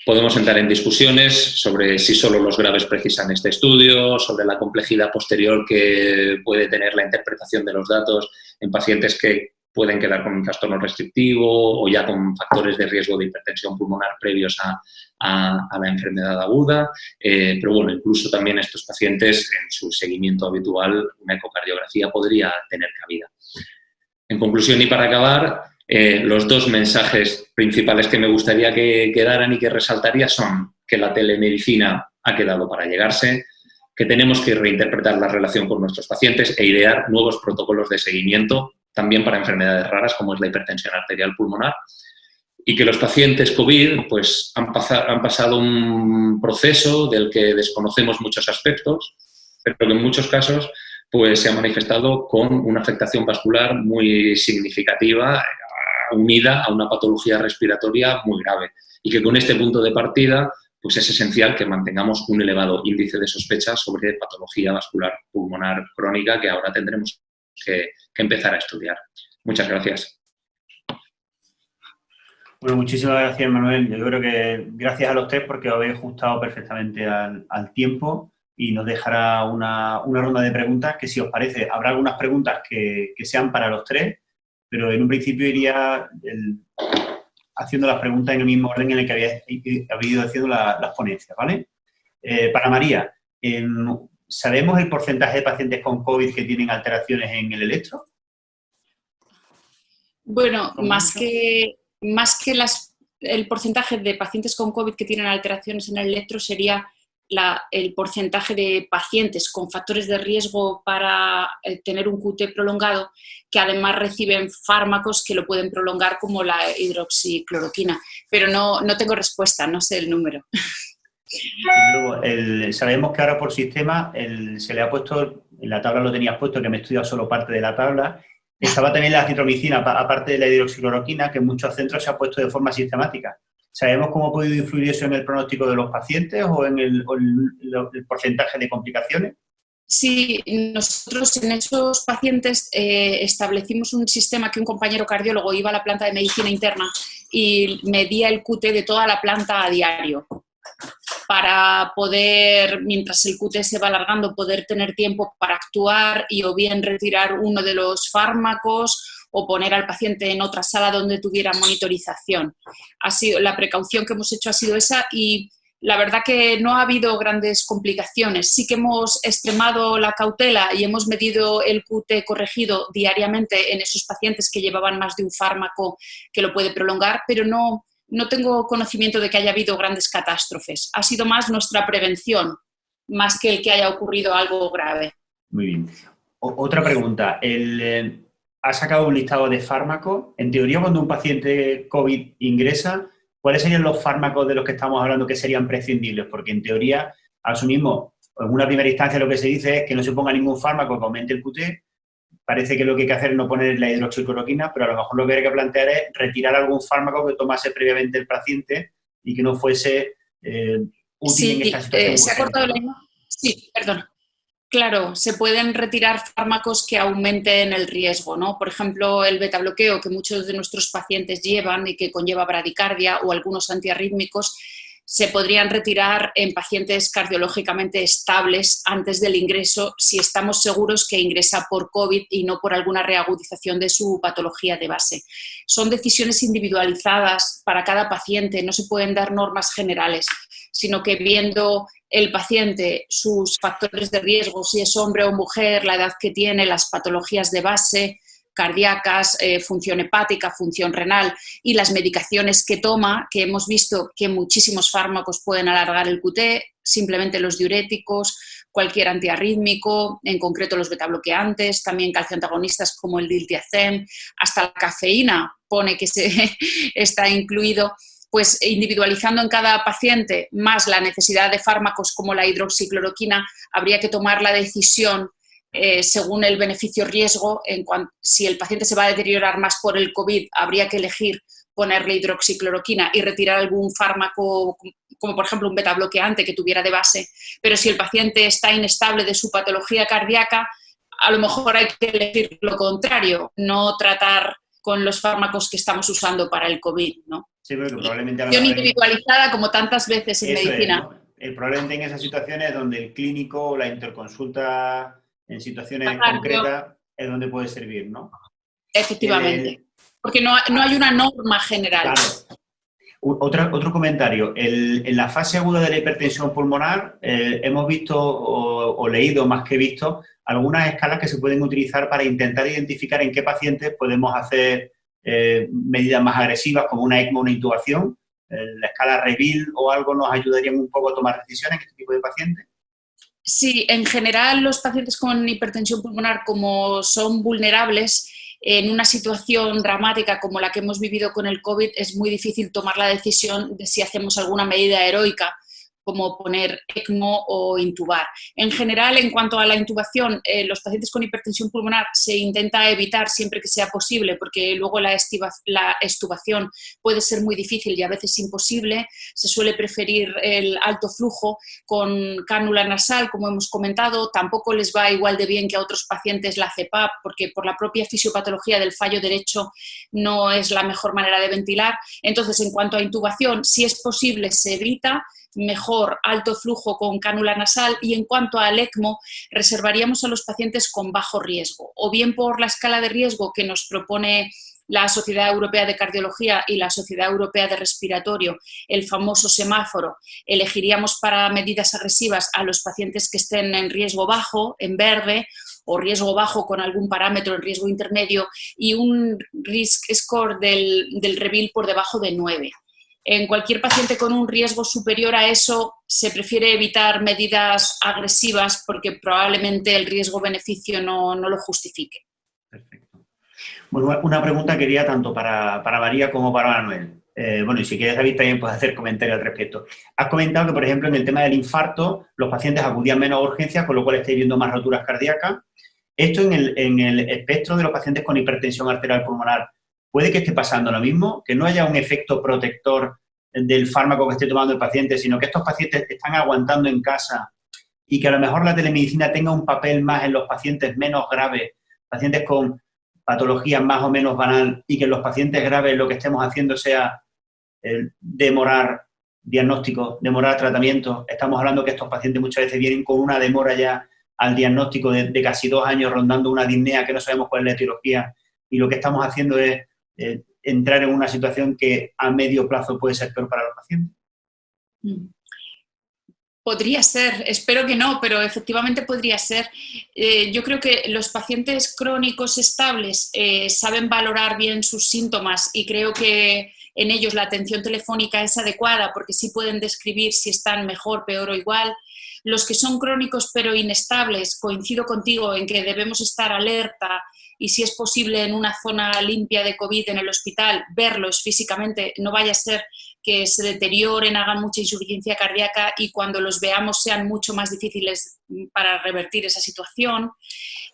Podemos entrar en discusiones sobre si solo los graves precisan este estudio, sobre la complejidad posterior que puede tener la interpretación de los datos en pacientes que pueden quedar con un trastorno restrictivo o ya con factores de riesgo de hipertensión pulmonar previos a la enfermedad aguda. Pero bueno, incluso también estos pacientes en su seguimiento habitual, una ecocardiografía podría tener cabida. En conclusión y para acabar, los 2 mensajes principales que me gustaría que quedaran y que resaltaría son que la telemedicina ha quedado para llegarse, que tenemos que reinterpretar la relación con nuestros pacientes e idear nuevos protocolos de seguimiento también para enfermedades raras como es la hipertensión arterial pulmonar, y que los pacientes COVID pues, han pasado un proceso del que desconocemos muchos aspectos, pero que en muchos casos pues, se ha manifestado con una afectación vascular muy significativa unida a una patología respiratoria muy grave, y que con este punto de partida pues, es esencial que mantengamos un elevado índice de sospecha sobre patología vascular pulmonar crónica que ahora tendremos que empezar a estudiar. Muchas gracias. Bueno, muchísimas gracias, Manuel. Yo creo que gracias a los 3 porque os habéis ajustado perfectamente al tiempo y nos dejará una ronda de preguntas que, si os parece, habrá algunas preguntas que sean para los 3, pero en un principio iría haciendo las preguntas en el mismo orden en el que habéis ido haciendo las ponencias, ¿vale? Para María, ¿sabemos el porcentaje de pacientes con COVID que tienen alteraciones en el electro? Bueno, más que el porcentaje de pacientes con COVID que tienen alteraciones en el electro sería el porcentaje de pacientes con factores de riesgo para tener un QT prolongado que además reciben fármacos que lo pueden prolongar como la hidroxicloroquina. Pero no tengo respuesta, no sé el número. Y luego, sabemos que ahora por sistema se le ha puesto, en la tabla lo tenías puesto, que me he estudiado solo parte de la tabla, estaba también la acitromicina, aparte de la hidroxicloroquina, que en muchos centros se ha puesto de forma sistemática. ¿Sabemos cómo ha podido influir eso en el pronóstico de los pacientes o en el porcentaje de complicaciones? Sí, nosotros en esos pacientes establecimos un sistema que un compañero cardiólogo iba a la planta de medicina interna y medía el QT de toda la planta a diario, para poder, mientras el QT se va alargando, poder tener tiempo para actuar y o bien retirar uno de los fármacos o poner al paciente en otra sala donde tuviera monitorización. La precaución que hemos hecho ha sido esa y la verdad que no ha habido grandes complicaciones. Sí que hemos extremado la cautela y hemos medido el QT corregido diariamente en esos pacientes que llevaban más de un fármaco que lo puede prolongar, pero no tengo conocimiento de que haya habido grandes catástrofes. Ha sido más nuestra prevención, más que el que haya ocurrido algo grave. Muy bien. Otra pregunta. Ha sacado un listado de fármacos. En teoría, cuando un paciente COVID ingresa, ¿cuáles serían los fármacos de los que estamos hablando que serían prescindibles? Porque en teoría asumimos, en una primera instancia lo que se dice es que no se ponga ningún fármaco que aumente el QT. Parece que lo que hay que hacer es no poner la hidroxicloroquina, pero a lo mejor lo que hay que plantear es retirar algún fármaco que tomase previamente el paciente y que no fuese útil en esta situación. Se ha cortado la imagen. Sí, perdón. Claro, se pueden retirar fármacos que aumenten el riesgo, ¿no? Por ejemplo, el betabloqueo que muchos de nuestros pacientes llevan y que conlleva bradicardia, o algunos antiarrítmicos, se podrían retirar en pacientes cardiológicamente estables antes del ingreso si estamos seguros que ingresa por COVID y no por alguna reagudización de su patología de base. Son decisiones individualizadas para cada paciente, no se pueden dar normas generales, sino que viendo el paciente, sus factores de riesgo, si es hombre o mujer, la edad que tiene, las patologías de base, cardíacas, función hepática, función renal y las medicaciones que toma, que hemos visto que muchísimos fármacos pueden alargar el QT, simplemente los diuréticos, cualquier antiarrítmico, en concreto los betabloqueantes, también calcioantagonistas como el diltiazem, hasta la cafeína pone que está incluido. Pues individualizando en cada paciente más la necesidad de fármacos como la hidroxicloroquina, habría que tomar la decisión según el beneficio-riesgo. Si el paciente se va a deteriorar más por el COVID, habría que elegir ponerle hidroxicloroquina y retirar algún fármaco, como por ejemplo un betabloqueante que tuviera de base. Pero si el paciente está inestable de su patología cardíaca, a lo mejor hay que elegir lo contrario, no tratar con los fármacos que estamos usando para el COVID, ¿no? Sí, pero probablemente... Individualizada como tantas veces en medicina. ¿No? Probablemente en esas situaciones donde el clínico o la interconsulta en situaciones concretas es donde puede servir, ¿no? Efectivamente. Porque no hay una norma general. Claro. Otro comentario. En la fase aguda de la hipertensión pulmonar hemos visto o leído, más que visto, algunas escalas que se pueden utilizar para intentar identificar en qué pacientes podemos hacer medidas más agresivas, como una ECMO, una intubación. La escala REVIL o algo nos ayudaría un poco a tomar decisiones en este tipo de pacientes. Sí, en general los pacientes con hipertensión pulmonar, como son vulnerables, en una situación dramática como la que hemos vivido con el COVID, es muy difícil tomar la decisión de si hacemos alguna medida heroica, como poner ECMO o intubar. En general, en cuanto a la intubación, los pacientes con hipertensión pulmonar se intenta evitar siempre que sea posible, porque luego la extubación puede ser muy difícil y a veces imposible. Se suele preferir el alto flujo con cánula nasal, como hemos comentado. Tampoco les va igual de bien que a otros pacientes la CPAP, porque por la propia fisiopatología del fallo derecho no es la mejor manera de ventilar. Entonces, en cuanto a intubación, si es posible, se evita. Mejor alto flujo con cánula nasal, y en cuanto al ECMO reservaríamos a los pacientes con bajo riesgo, o bien por la escala de riesgo que nos propone la Sociedad Europea de Cardiología y la Sociedad Europea de Respiratorio, el famoso semáforo. Elegiríamos para medidas agresivas a los pacientes que estén en riesgo bajo, en verde, o riesgo bajo con algún parámetro en riesgo intermedio, y un risk score del REVIL por debajo de 9. En cualquier paciente con un riesgo superior a eso se prefiere evitar medidas agresivas porque probablemente el riesgo-beneficio no lo justifique. Perfecto. Bueno, una pregunta quería tanto para María como para Manuel. Y si quieres, David, también puedes hacer comentarios al respecto. Has comentado que, por ejemplo, en el tema del infarto, los pacientes acudían menos a urgencias, con lo cual estáis viendo más roturas cardíacas. Esto en el espectro de los pacientes con hipertensión arterial pulmonar, ¿puede que esté pasando lo mismo? Que no haya un efecto protector del fármaco que esté tomando el paciente, sino que estos pacientes están aguantando en casa y que a lo mejor la telemedicina tenga un papel más en los pacientes menos graves, pacientes con patologías más o menos banal, y que en los pacientes graves lo que estemos haciendo sea demorar diagnóstico, demorar tratamiento. Estamos hablando que estos pacientes muchas veces vienen con una demora ya al diagnóstico de casi 2 años, rondando una disnea que no sabemos cuál es la etiología, y lo que estamos haciendo es entrar en una situación que a medio plazo puede ser peor para los pacientes. Podría ser, espero que no, pero efectivamente podría ser. Yo creo que los pacientes crónicos estables saben valorar bien sus síntomas, y creo que en ellos la atención telefónica es adecuada porque sí pueden describir si están mejor, peor o igual. Los que son crónicos pero inestables, coincido contigo en que debemos estar alerta y, si es posible, en una zona limpia de COVID en el hospital, verlos físicamente, no vaya a ser que se deterioren, hagan mucha insuficiencia cardíaca y cuando los veamos sean mucho más difíciles para revertir esa situación.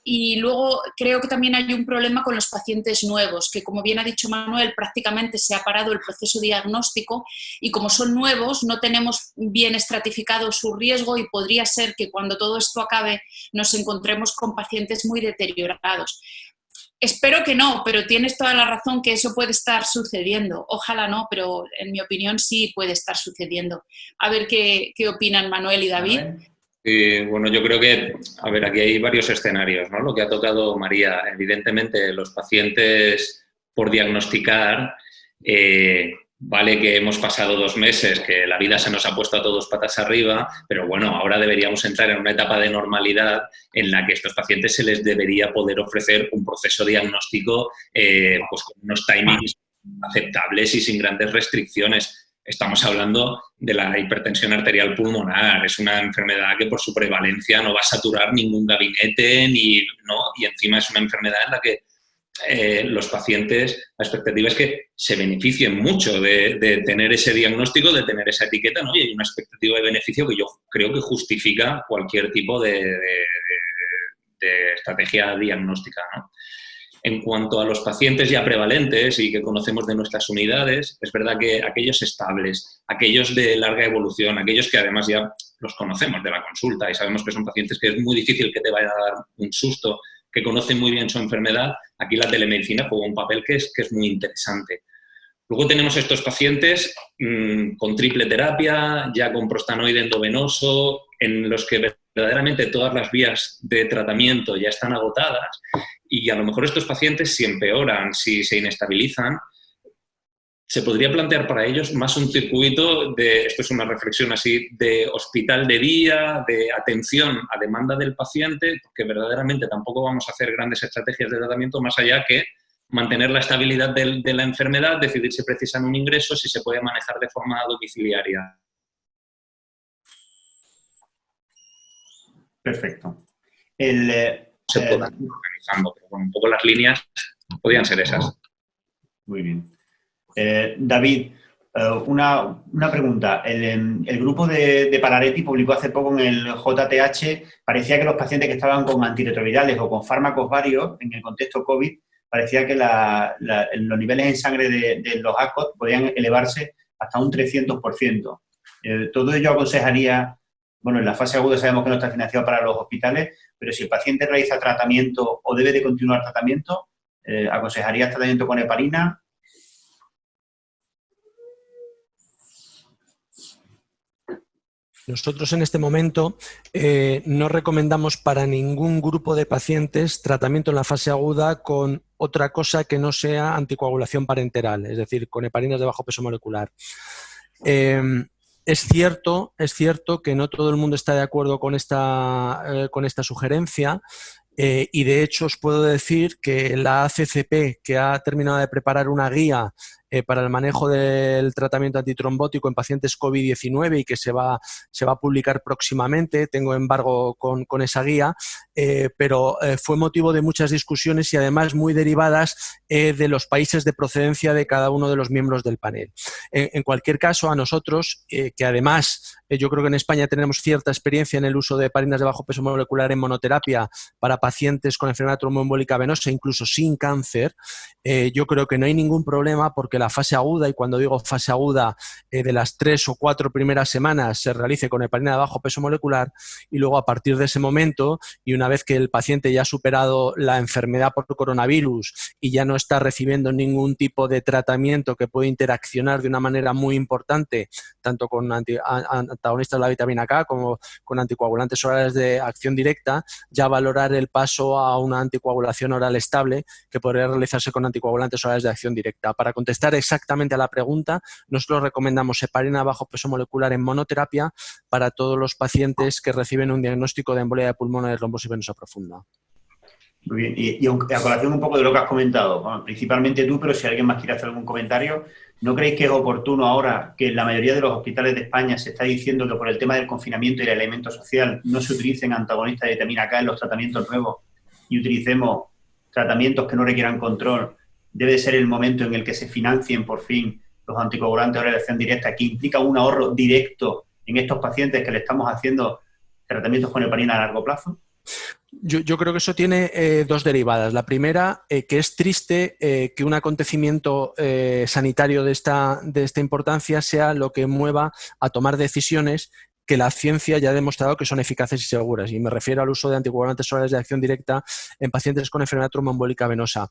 Y luego creo que también hay un problema con los pacientes nuevos, que, como bien ha dicho Manuel, prácticamente se ha parado el proceso diagnóstico y, como son nuevos, no tenemos bien estratificado su riesgo y podría ser que cuando todo esto acabe nos encontremos con pacientes muy deteriorados. Espero que no, pero tienes toda la razón que eso puede estar sucediendo. Ojalá no, pero en mi opinión sí puede estar sucediendo. A ver qué opinan Manuel y David. Bueno, yo creo que, a ver, aquí hay varios escenarios, ¿no? Lo que ha tocado María, evidentemente los pacientes por diagnosticar, vale que hemos pasado 2 meses, que la vida se nos ha puesto a todos patas arriba, pero bueno, ahora deberíamos entrar en una etapa de normalidad en la que a estos pacientes se les debería poder ofrecer un proceso diagnóstico pues con unos timings aceptables y sin grandes restricciones. Estamos hablando de la hipertensión arterial pulmonar. Es una enfermedad que por su prevalencia no va a saturar ningún gabinete, y encima es una enfermedad en la que los pacientes, la expectativa es que se beneficien mucho de tener ese diagnóstico, de tener esa etiqueta, ¿no? Y hay una expectativa de beneficio que yo creo que justifica cualquier tipo de estrategia diagnóstica, ¿no? En cuanto a los pacientes ya prevalentes y que conocemos de nuestras unidades, es verdad que aquellos estables, aquellos de larga evolución, aquellos que además ya los conocemos de la consulta y sabemos que son pacientes que es muy difícil que te vayan a dar un susto, que conocen muy bien su enfermedad, aquí la telemedicina juega un papel que es muy interesante. Luego tenemos estos pacientes con triple terapia, ya con prostanoide endovenoso, en los que verdaderamente todas las vías de tratamiento ya están agotadas y a lo mejor estos pacientes, si empeoran, si se inestabilizan, se podría plantear para ellos más un circuito de, esto es una reflexión así, de hospital de día, de atención a demanda del paciente, porque verdaderamente tampoco vamos a hacer grandes estrategias de tratamiento más allá que mantener la estabilidad de la enfermedad, decidir si precisan un ingreso, si se puede manejar de forma domiciliaria. Perfecto. Se puedan ir organizando, pero bueno, un poco las líneas podrían ser esas. Muy bien. David, una pregunta. El grupo de Pararetti publicó hace poco en el JTH, parecía que los pacientes que estaban con antirretrovirales o con fármacos varios en el contexto COVID, parecía que los niveles en sangre de los ACOT podían elevarse hasta un 300%. Todo ello aconsejaría, bueno, en la fase aguda sabemos que no está financiado para los hospitales, pero si el paciente realiza tratamiento o debe de continuar tratamiento, ¿aconsejaría tratamiento con heparina? Nosotros en este momento no recomendamos para ningún grupo de pacientes tratamiento en la fase aguda con otra cosa que no sea anticoagulación parenteral, es decir, con heparinas de bajo peso molecular. Es cierto que no todo el mundo está de acuerdo con esta sugerencia. Y de hecho os puedo decir que la ACCP, que ha terminado de preparar una guía para el manejo del tratamiento antitrombótico en pacientes COVID-19 y que se va a publicar próximamente, tengo embargo con esa guía, pero fue motivo de muchas discusiones y además muy derivadas de los países de procedencia de cada uno de los miembros del panel. En cualquier caso, a nosotros, que además yo creo que en España tenemos cierta experiencia en el uso de heparinas de bajo peso molecular en monoterapia para pacientes con enfermedad tromboembólica venosa, incluso sin cáncer, yo creo que no hay ningún problema porque la fase aguda, y cuando digo fase aguda, de las 3 o 4 primeras semanas se realice con heparina de bajo peso molecular y luego a partir de ese momento y una vez que el paciente ya ha superado la enfermedad por coronavirus y ya no está recibiendo ningún tipo de tratamiento que puede interaccionar de una manera muy importante tanto con antagonistas de la vitamina K como con anticoagulantes orales de acción directa, ya valorar el paso a una anticoagulación oral estable que podría realizarse con anticoagulantes orales de acción directa. Para contestar exactamente a la pregunta, nosotros recomendamos heparina bajo peso molecular en monoterapia para todos los pacientes que reciben un diagnóstico de embolia de pulmón o de trombosis venosa profunda. Muy bien. Y a colación un poco de lo que has comentado, bueno, principalmente tú, pero si alguien más quiere hacer algún comentario, ¿No creéis que es oportuno ahora que en la mayoría de los hospitales de España se está diciendo que por el tema del confinamiento y el aislamiento social no se utilicen antagonistas de vitamina K en los tratamientos nuevos y utilicemos tratamientos que no requieran control? Debe ser el momento en el que se financien por fin los anticoagulantes de elección directa, que implica un ahorro directo en estos pacientes que le estamos haciendo tratamientos con heparina a largo plazo. Yo creo que eso tiene dos derivadas. La primera, que es triste que un acontecimiento sanitario de esta importancia sea lo que mueva a tomar decisiones que la ciencia ya ha demostrado que son eficaces y seguras. Y me refiero al uso de anticoagulantes orales de acción directa en pacientes con enfermedad tromboembólica venosa.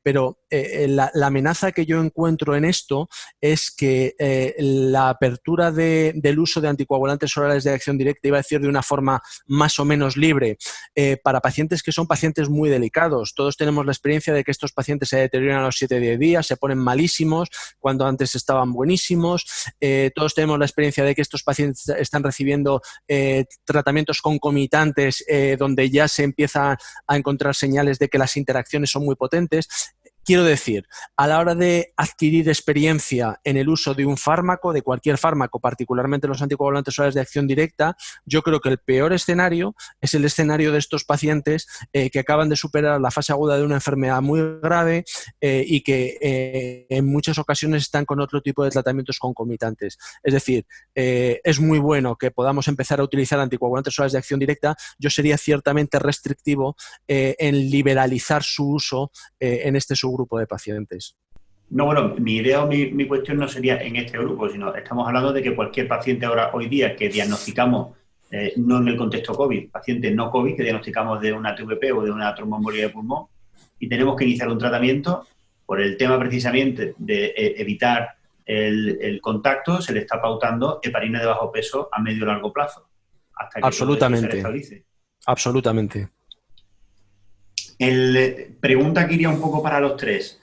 Pero la amenaza que yo encuentro en esto es que la apertura del uso de anticoagulantes orales de acción directa, iba a decir de una forma más o menos libre, para pacientes que son pacientes muy delicados. Todos tenemos la experiencia de que estos pacientes se deterioran a los 7-10 días, se ponen malísimos cuando antes estaban buenísimos. Todos tenemos la experiencia de que estos pacientes están recibiendo tratamientos concomitantes donde ya se empiezan a encontrar señales de que las interacciones son muy potentes. Quiero decir, a la hora de adquirir experiencia en el uso de un fármaco, de cualquier fármaco, particularmente los anticoagulantes orales de acción directa, yo creo que el peor escenario es el escenario de estos pacientes que acaban de superar la fase aguda de una enfermedad muy grave y que en muchas ocasiones están con otro tipo de tratamientos concomitantes. Es decir, es muy bueno que podamos empezar a utilizar anticoagulantes orales de acción directa. Yo sería ciertamente restrictivo en liberalizar su uso en este subgrupo de pacientes. No, bueno, mi idea o mi cuestión no sería en este grupo, sino estamos hablando de que cualquier paciente hoy día que diagnosticamos, no en el contexto COVID, paciente no COVID que diagnosticamos de una TVP o de una tromboembolia de pulmón y tenemos que iniciar un tratamiento por el tema precisamente de evitar el contacto, se le está pautando heparina de bajo peso a medio o largo plazo, hasta que absolutamente todo esto se restablece. Absolutamente. Pregunta que iría un poco para los tres.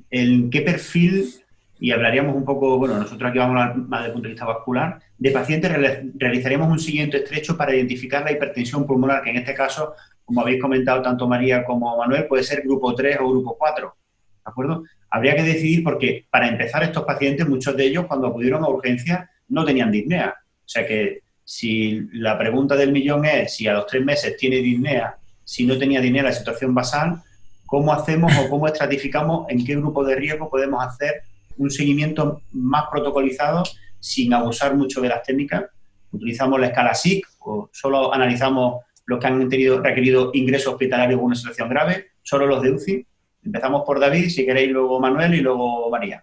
¿En qué perfil, y hablaríamos un poco, bueno, nosotros aquí vamos a hablar más desde el punto de vista vascular, de pacientes realizaríamos un seguimiento estrecho para identificar la hipertensión pulmonar, que en este caso, como habéis comentado tanto María como Manuel, puede ser grupo 3 o grupo 4, ¿de acuerdo? Habría que decidir porque, para empezar, estos pacientes, muchos de ellos, cuando acudieron a urgencias, no tenían disnea. O sea que, si la pregunta del millón es si a los 3 meses tiene disnea, si no tenía disnea la situación basal, ¿cómo hacemos o cómo estratificamos en qué grupo de riesgo podemos hacer un seguimiento más protocolizado sin abusar mucho de las técnicas? ¿Utilizamos la escala SIC o solo analizamos los que han requerido ingreso hospitalario con una situación grave? ¿Solo los de UCI? Empezamos por David, si queréis, luego Manuel y luego María.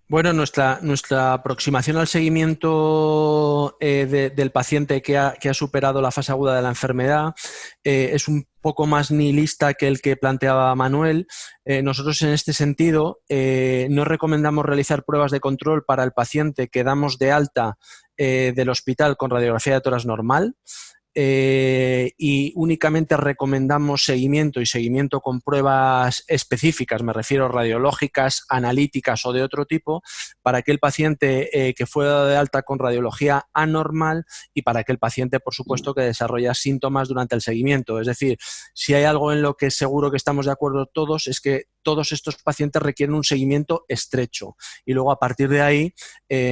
Bueno, nuestra aproximación al seguimiento del paciente que ha superado la fase aguda de la enfermedad es un poco más nihilista que el que planteaba Manuel. Nosotros en este sentido no recomendamos realizar pruebas de control para el paciente que damos de alta del hospital con radiografía de tórax normal. Y únicamente recomendamos seguimiento con pruebas específicas, me refiero radiológicas, analíticas o de otro tipo, para aquel paciente que fue dado de alta con radiología anormal y para aquel paciente, por supuesto, que desarrolla síntomas durante el seguimiento. Es decir, si hay algo en lo que seguro que estamos de acuerdo todos, es que todos estos pacientes requieren un seguimiento estrecho y luego a partir de ahí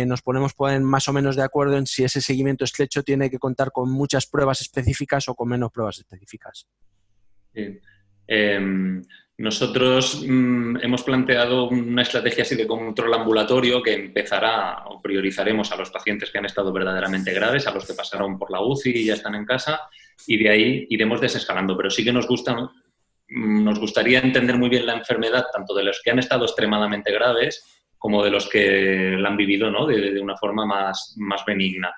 nos ponemos más o menos de acuerdo en si ese seguimiento estrecho tiene que contar con muchas pruebas específicas o con menos pruebas específicas. Bien. Nosotros hemos planteado una estrategia así de control ambulatorio que empezará o priorizaremos a los pacientes que han estado verdaderamente graves, a los que pasaron por la UCI y ya están en casa, y de ahí iremos desescalando. Pero sí que nos gustaría entender muy bien la enfermedad, tanto de los que han estado extremadamente graves como de los que la han vivido, ¿no? de una forma más benigna.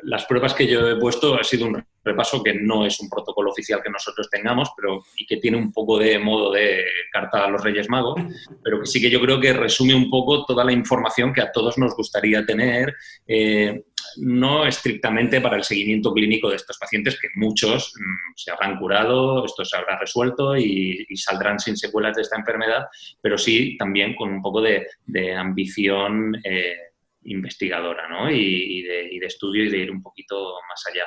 Las pruebas que yo he puesto ha sido un repaso que no es un protocolo oficial que nosotros tengamos, y que tiene un poco de modo de carta a los Reyes Magos, pero que sí que yo creo que resume un poco toda la información que a todos nos gustaría tener, no estrictamente para el seguimiento clínico de estos pacientes, que muchos se habrán curado, esto se habrá resuelto y saldrán sin secuelas de esta enfermedad, pero sí también con un poco de ambición investigadora, ¿no? y de estudio y de ir un poquito más allá.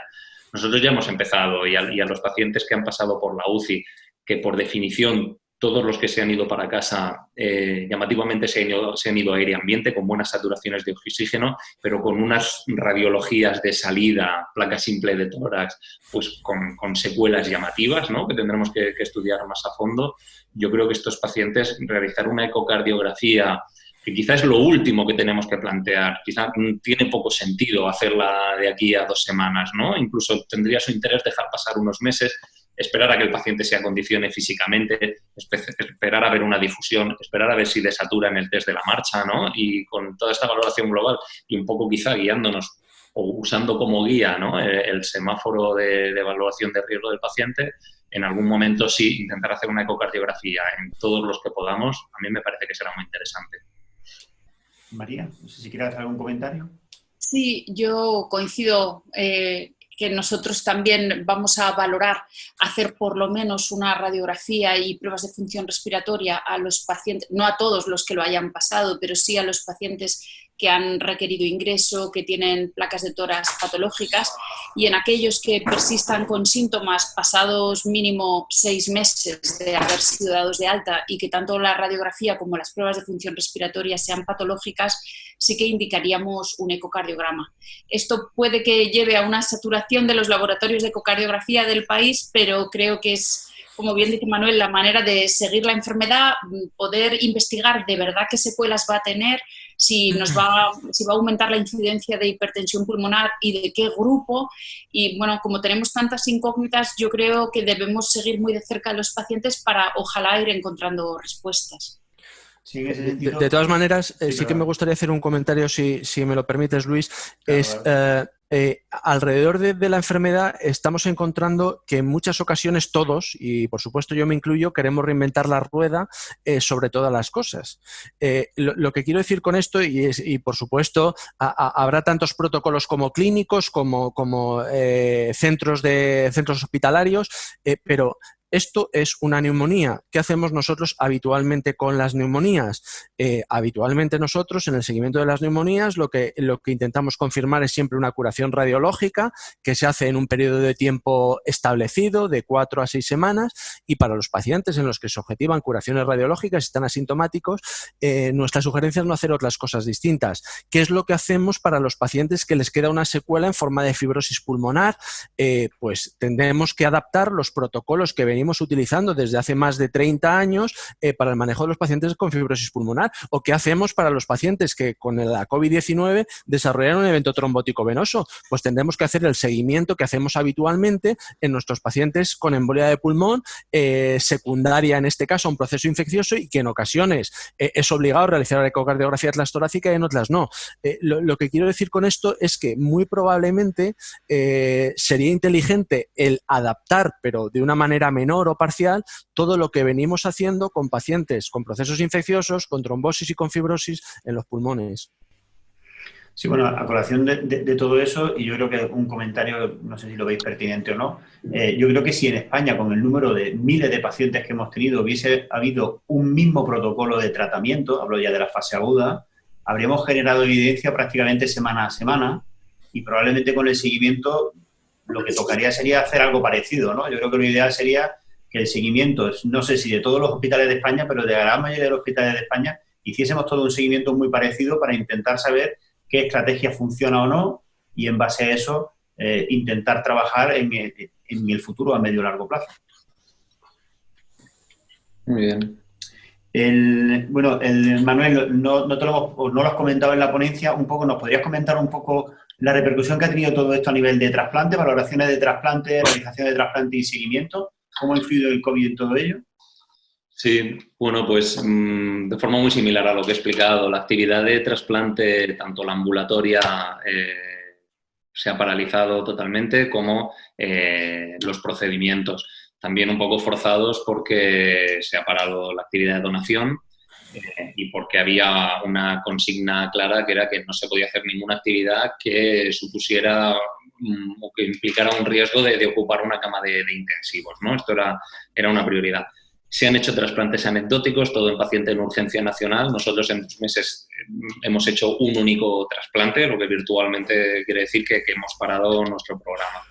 Nosotros ya hemos empezado y a los pacientes que han pasado por la UCI, que por definición todos los que se han ido para casa, llamativamente se han ido a aire ambiente con buenas saturaciones de oxígeno, pero con unas radiologías de salida, placa simple de tórax, pues con secuelas llamativas, ¿no?, que tendremos que estudiar más a fondo. Yo creo que estos pacientes, realizar una ecocardiografía, que quizás es lo último que tenemos que plantear, quizás tiene poco sentido hacerla de aquí a 2 semanas, ¿no? Incluso tendría su interés dejar pasar unos meses, esperar a que el paciente se acondicione físicamente, esperar a ver una difusión, esperar a ver si desatura en el test de la marcha, ¿no? Y con toda esta valoración global y un poco quizá guiándonos o usando como guía, ¿no?, el semáforo de evaluación de riesgo del paciente, en algún momento sí intentar hacer una ecocardiografía en todos los que podamos, a mí me parece que será muy interesante. María, no sé si quieres hacer algún comentario. Sí, yo coincido que nosotros también vamos a valorar hacer por lo menos una radiografía y pruebas de función respiratoria a los pacientes, no a todos los que lo hayan pasado, pero sí a los pacientes que han requerido ingreso, que tienen placas de tórax patológicas, y en aquellos que persistan con síntomas pasados mínimo 6 meses de haber sido dados de alta y que tanto la radiografía como las pruebas de función respiratoria sean patológicas, sí que indicaríamos un ecocardiograma. Esto puede que lleve a una saturación de los laboratorios de ecocardiografía del país, pero creo que es, como bien dice Manuel, la manera de seguir la enfermedad, poder investigar de verdad qué secuelas va a tener, si va a aumentar la incidencia de hipertensión pulmonar y de qué grupo. Y bueno, como tenemos tantas incógnitas, yo creo que debemos seguir muy de cerca a los pacientes para ojalá ir encontrando respuestas. Sí, en ese sentido, de todas maneras, sí, sí que me gustaría hacer un comentario, si me lo permites, Luis. Claro. Alrededor de la enfermedad estamos encontrando que en muchas ocasiones todos, y por supuesto yo me incluyo, queremos reinventar la rueda sobre todas las cosas. Lo que quiero decir con esto, y por supuesto habrá tantos protocolos como clínicos, como centros hospitalarios, pero esto es una neumonía. ¿Qué hacemos nosotros habitualmente con las neumonías? Habitualmente nosotros, en el seguimiento de las neumonías, lo que intentamos confirmar es siempre una curación radiológica que se hace en un periodo de tiempo establecido, de 4 a 6 semanas, y para los pacientes en los que se objetivan curaciones radiológicas y están asintomáticos, nuestra sugerencia es no hacer otras cosas distintas. ¿Qué es lo que hacemos para los pacientes que les queda una secuela en forma de fibrosis pulmonar? Pues tendremos que adaptar los protocolos que venimos utilizando desde hace más de 30 años para el manejo de los pacientes con fibrosis pulmonar. ¿O qué hacemos para los pacientes que con la COVID-19 desarrollaron un evento trombótico venoso? Pues tendremos que hacer el seguimiento que hacemos habitualmente en nuestros pacientes con embolia de pulmón, secundaria en este caso a un proceso infeccioso, y que en ocasiones es obligado realizar la ecocardiografía torácica y en otras no. Lo que quiero decir con esto es que muy probablemente sería inteligente el adaptar, pero de una manera menor o parcial, todo lo que venimos haciendo con pacientes con procesos infecciosos, con trombosis y con fibrosis en los pulmones. Sí, bueno, a colación de todo eso, y yo creo que un comentario, no sé si lo veis pertinente o no, yo creo que si en España, con el número de miles de pacientes que hemos tenido, hubiese habido un mismo protocolo de tratamiento, hablo ya de la fase aguda, habríamos generado evidencia prácticamente semana a semana, y probablemente con el seguimiento lo que tocaría sería hacer algo parecido, ¿no? Yo creo que lo ideal sería que el seguimiento, no sé si de todos los hospitales de España, pero de la gran mayoría de los hospitales de España, hiciésemos todo un seguimiento muy parecido para intentar saber qué estrategia funciona o no, y en base a eso intentar trabajar en el futuro a medio y largo plazo. Muy bien. Manuel, no lo has comentado en la ponencia, un poco, ¿nos podrías comentar un poco la repercusión que ha tenido todo esto a nivel de trasplante, valoraciones de trasplante, realización de trasplante y seguimiento? ¿Cómo ha influido el COVID en todo ello? Sí, bueno, pues de forma muy similar a lo que he explicado, la actividad de trasplante, tanto la ambulatoria, se ha paralizado totalmente, como los procedimientos. También un poco forzados porque se ha parado la actividad de donación y porque había una consigna clara que era que no se podía hacer ninguna actividad que supusiera o que implicara un riesgo de ocupar una cama de intensivos, ¿no? Esto era una prioridad. Se han hecho trasplantes anecdóticos, todo en paciente en urgencia nacional. Nosotros en 2 meses hemos hecho un único trasplante, lo que virtualmente quiere decir que hemos parado nuestro programa.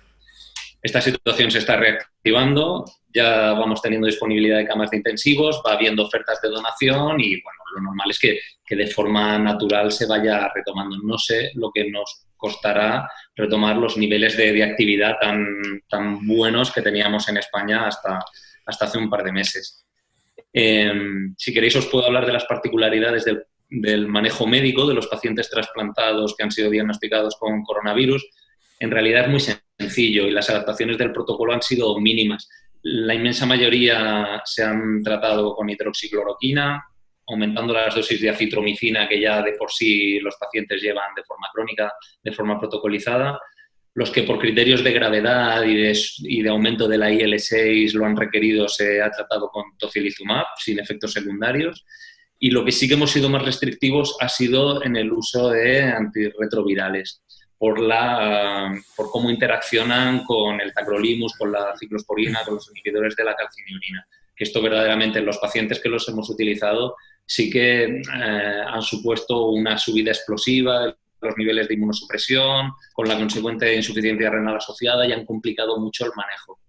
Esta situación se está reactivando, ya vamos teniendo disponibilidad de camas de intensivos, va habiendo ofertas de donación y, bueno, lo normal es que de forma natural se vaya retomando. No sé lo que nos costará retomar los niveles de actividad tan buenos que teníamos en España hasta hace un par de meses. Si queréis os puedo hablar de las particularidades del manejo médico de los pacientes trasplantados que han sido diagnosticados con coronavirus. En realidad es muy sencillo y las adaptaciones del protocolo han sido mínimas. La inmensa mayoría se han tratado con hidroxicloroquina, aumentando las dosis de acitromicina que ya de por sí los pacientes llevan de forma crónica, de forma protocolizada. Los que por criterios de gravedad y de aumento de la IL-6 lo han requerido se ha tratado con tocilizumab sin efectos secundarios. Y lo que sí que hemos sido más restrictivos ha sido en el uso de antirretrovirales por cómo interaccionan con el tacrolimus, con la ciclosporina, con los inhibidores de la calcineurin. Que esto verdaderamente en los pacientes que los hemos utilizado sí que han supuesto una subida explosiva de los niveles de inmunosupresión, con la consecuente insuficiencia renal asociada, y han complicado mucho el manejo.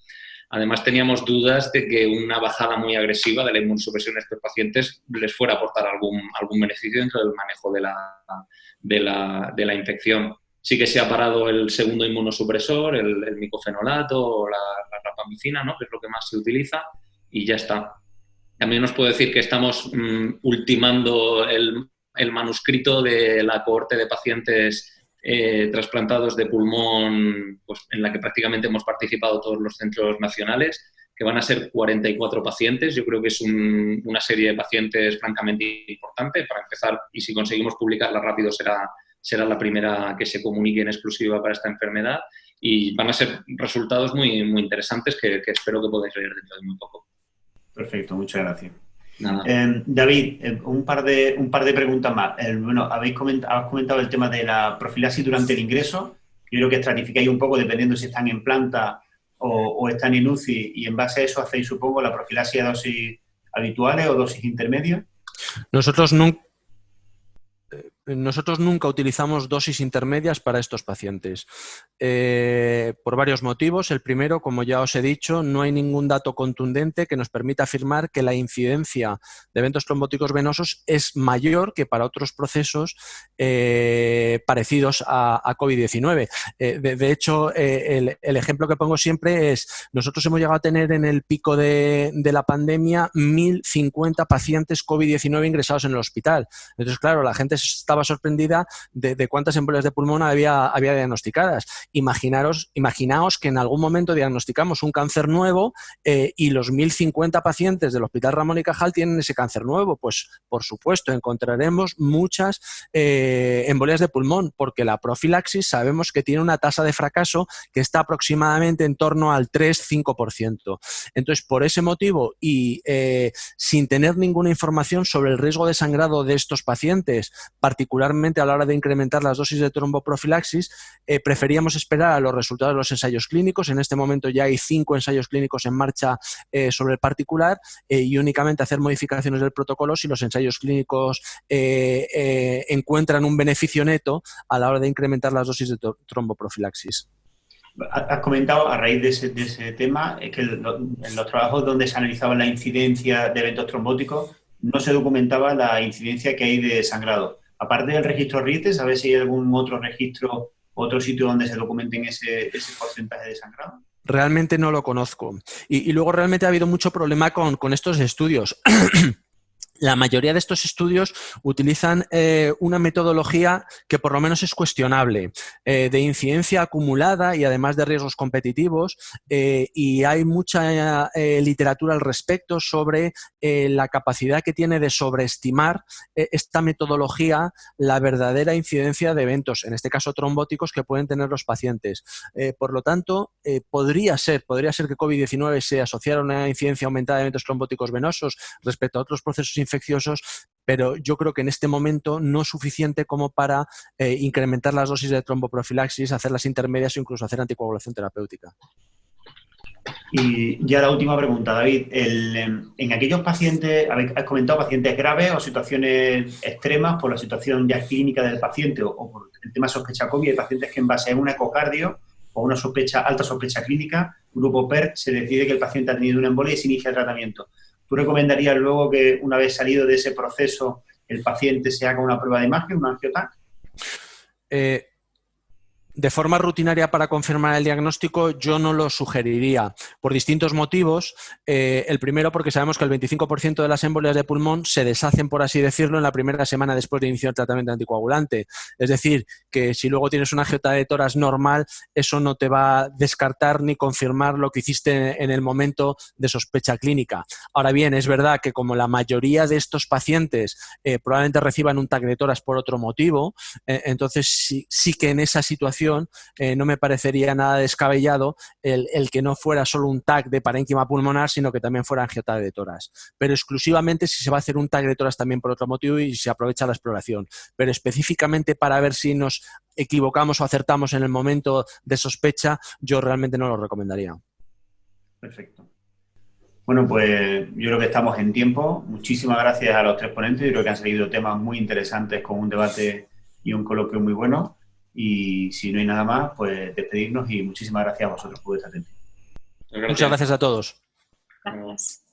Además, teníamos dudas de que una bajada muy agresiva de la inmunosupresión a estos pacientes les fuera a aportar algún beneficio dentro del manejo de la infección. Sí que se ha parado el segundo inmunosupresor, el micofenolato o la rapamicina, ¿no?, que es lo que más se utiliza, y ya está. También os puedo decir que estamos ultimando el manuscrito de la cohorte de pacientes trasplantados de pulmón, pues, en la que prácticamente hemos participado todos los centros nacionales, que van a ser 44 pacientes. Yo creo que es una serie de pacientes francamente importante para empezar, y si conseguimos publicarla rápido será la primera que se comunique en exclusiva para esta enfermedad, y van a ser resultados muy, muy interesantes que espero que podáis leer dentro de muy poco. Perfecto, muchas gracias. David, un par de preguntas más. Bueno, has comentado el tema de la profilaxis durante el ingreso. Yo creo que estratificáis un poco dependiendo si están en planta o están en UCI, y en base a eso hacéis, supongo, la profilaxis a dosis habituales o dosis intermedias. Nosotros nunca utilizamos dosis intermedias para estos pacientes, por varios motivos. El primero, como ya os he dicho, no hay ningún dato contundente que nos permita afirmar que la incidencia de eventos trombóticos venosos es mayor que para otros procesos parecidos a COVID-19. De hecho, el ejemplo que pongo siempre es: nosotros hemos llegado a tener en el pico de la pandemia 1.050 pacientes COVID-19 ingresados en el hospital. Entonces, claro, la gente estaba sorprendida de cuántas embolias de pulmón había diagnosticadas. Imaginaos que en algún momento diagnosticamos un cáncer nuevo y los 1.050 pacientes del Hospital Ramón y Cajal tienen ese cáncer nuevo. Pues, por supuesto, encontraremos muchas embolias de pulmón, porque la profilaxis sabemos que tiene una tasa de fracaso que está aproximadamente en torno al 3-5%. Entonces, por ese motivo y sin tener ninguna información sobre el riesgo de sangrado de estos pacientes, particularmente a la hora de incrementar las dosis de tromboprofilaxis, preferíamos esperar a los resultados de los ensayos clínicos. En este momento ya hay 5 ensayos clínicos en marcha sobre el particular, y únicamente hacer modificaciones del protocolo si los ensayos clínicos encuentran un beneficio neto a la hora de incrementar las dosis de tromboprofilaxis. Has comentado, a raíz de ese tema, que en los trabajos donde se analizaba la incidencia de eventos trombóticos no se documentaba la incidencia que hay de sangrado. Aparte del registro RITE, ¿sabes si hay algún otro registro, otro sitio donde se documenten ese porcentaje de sangrado? Realmente no lo conozco. Y luego realmente ha habido mucho problema con estos estudios. La mayoría de estos estudios utilizan una metodología que por lo menos es cuestionable, de incidencia acumulada y además de riesgos competitivos, y hay mucha literatura al respecto sobre la capacidad que tiene de sobreestimar esta metodología la verdadera incidencia de eventos, en este caso trombóticos, que pueden tener los pacientes. Por lo tanto, podría ser que COVID-19 se asociara a una incidencia aumentada de eventos trombóticos venosos respecto a otros procesos infecciosos, pero yo creo que en este momento no es suficiente como para incrementar las dosis de tromboprofilaxis, hacerlas intermedias o incluso hacer anticoagulación terapéutica. Y ya la última pregunta, David. En aquellos pacientes, has comentado pacientes graves o situaciones extremas por la situación ya clínica del paciente o por el tema sospecha COVID, hay pacientes que en base a un ecocardio o una alta sospecha clínica, grupo PERT, se decide que el paciente ha tenido una embolia y se inicia el tratamiento. ¿Tú recomendarías luego que una vez salido de ese proceso el paciente se haga una prueba de imagen, un angioTAC? De forma rutinaria para confirmar el diagnóstico yo no lo sugeriría por distintos motivos. El primero porque sabemos que el 25% de las embolias de pulmón se deshacen, por así decirlo, en la primera semana después de iniciar el tratamiento anticoagulante. Es decir, que si luego tienes una angioTA de tórax normal, eso no te va a descartar ni confirmar lo que hiciste en el momento de sospecha clínica. Ahora bien, es verdad que como la mayoría de estos pacientes probablemente reciban un TAC de tórax por otro motivo, entonces sí que en esa situación no me parecería nada descabellado el que no fuera solo un TAC de parénquima pulmonar, sino que también fuera angioTA de tórax. Pero exclusivamente si se va a hacer un TAC de tórax también por otro motivo y se aprovecha la exploración. Pero específicamente para ver si nos equivocamos o acertamos en el momento de sospecha, yo realmente no lo recomendaría. Perfecto. Bueno, pues yo creo que estamos en tiempo. Muchísimas gracias a los tres ponentes. Yo creo que han salido temas muy interesantes con un debate y un coloquio muy bueno. Y si no hay nada más, pues despedirnos y muchísimas gracias a vosotros por vuestra atención. Muchas gracias a todos. Gracias.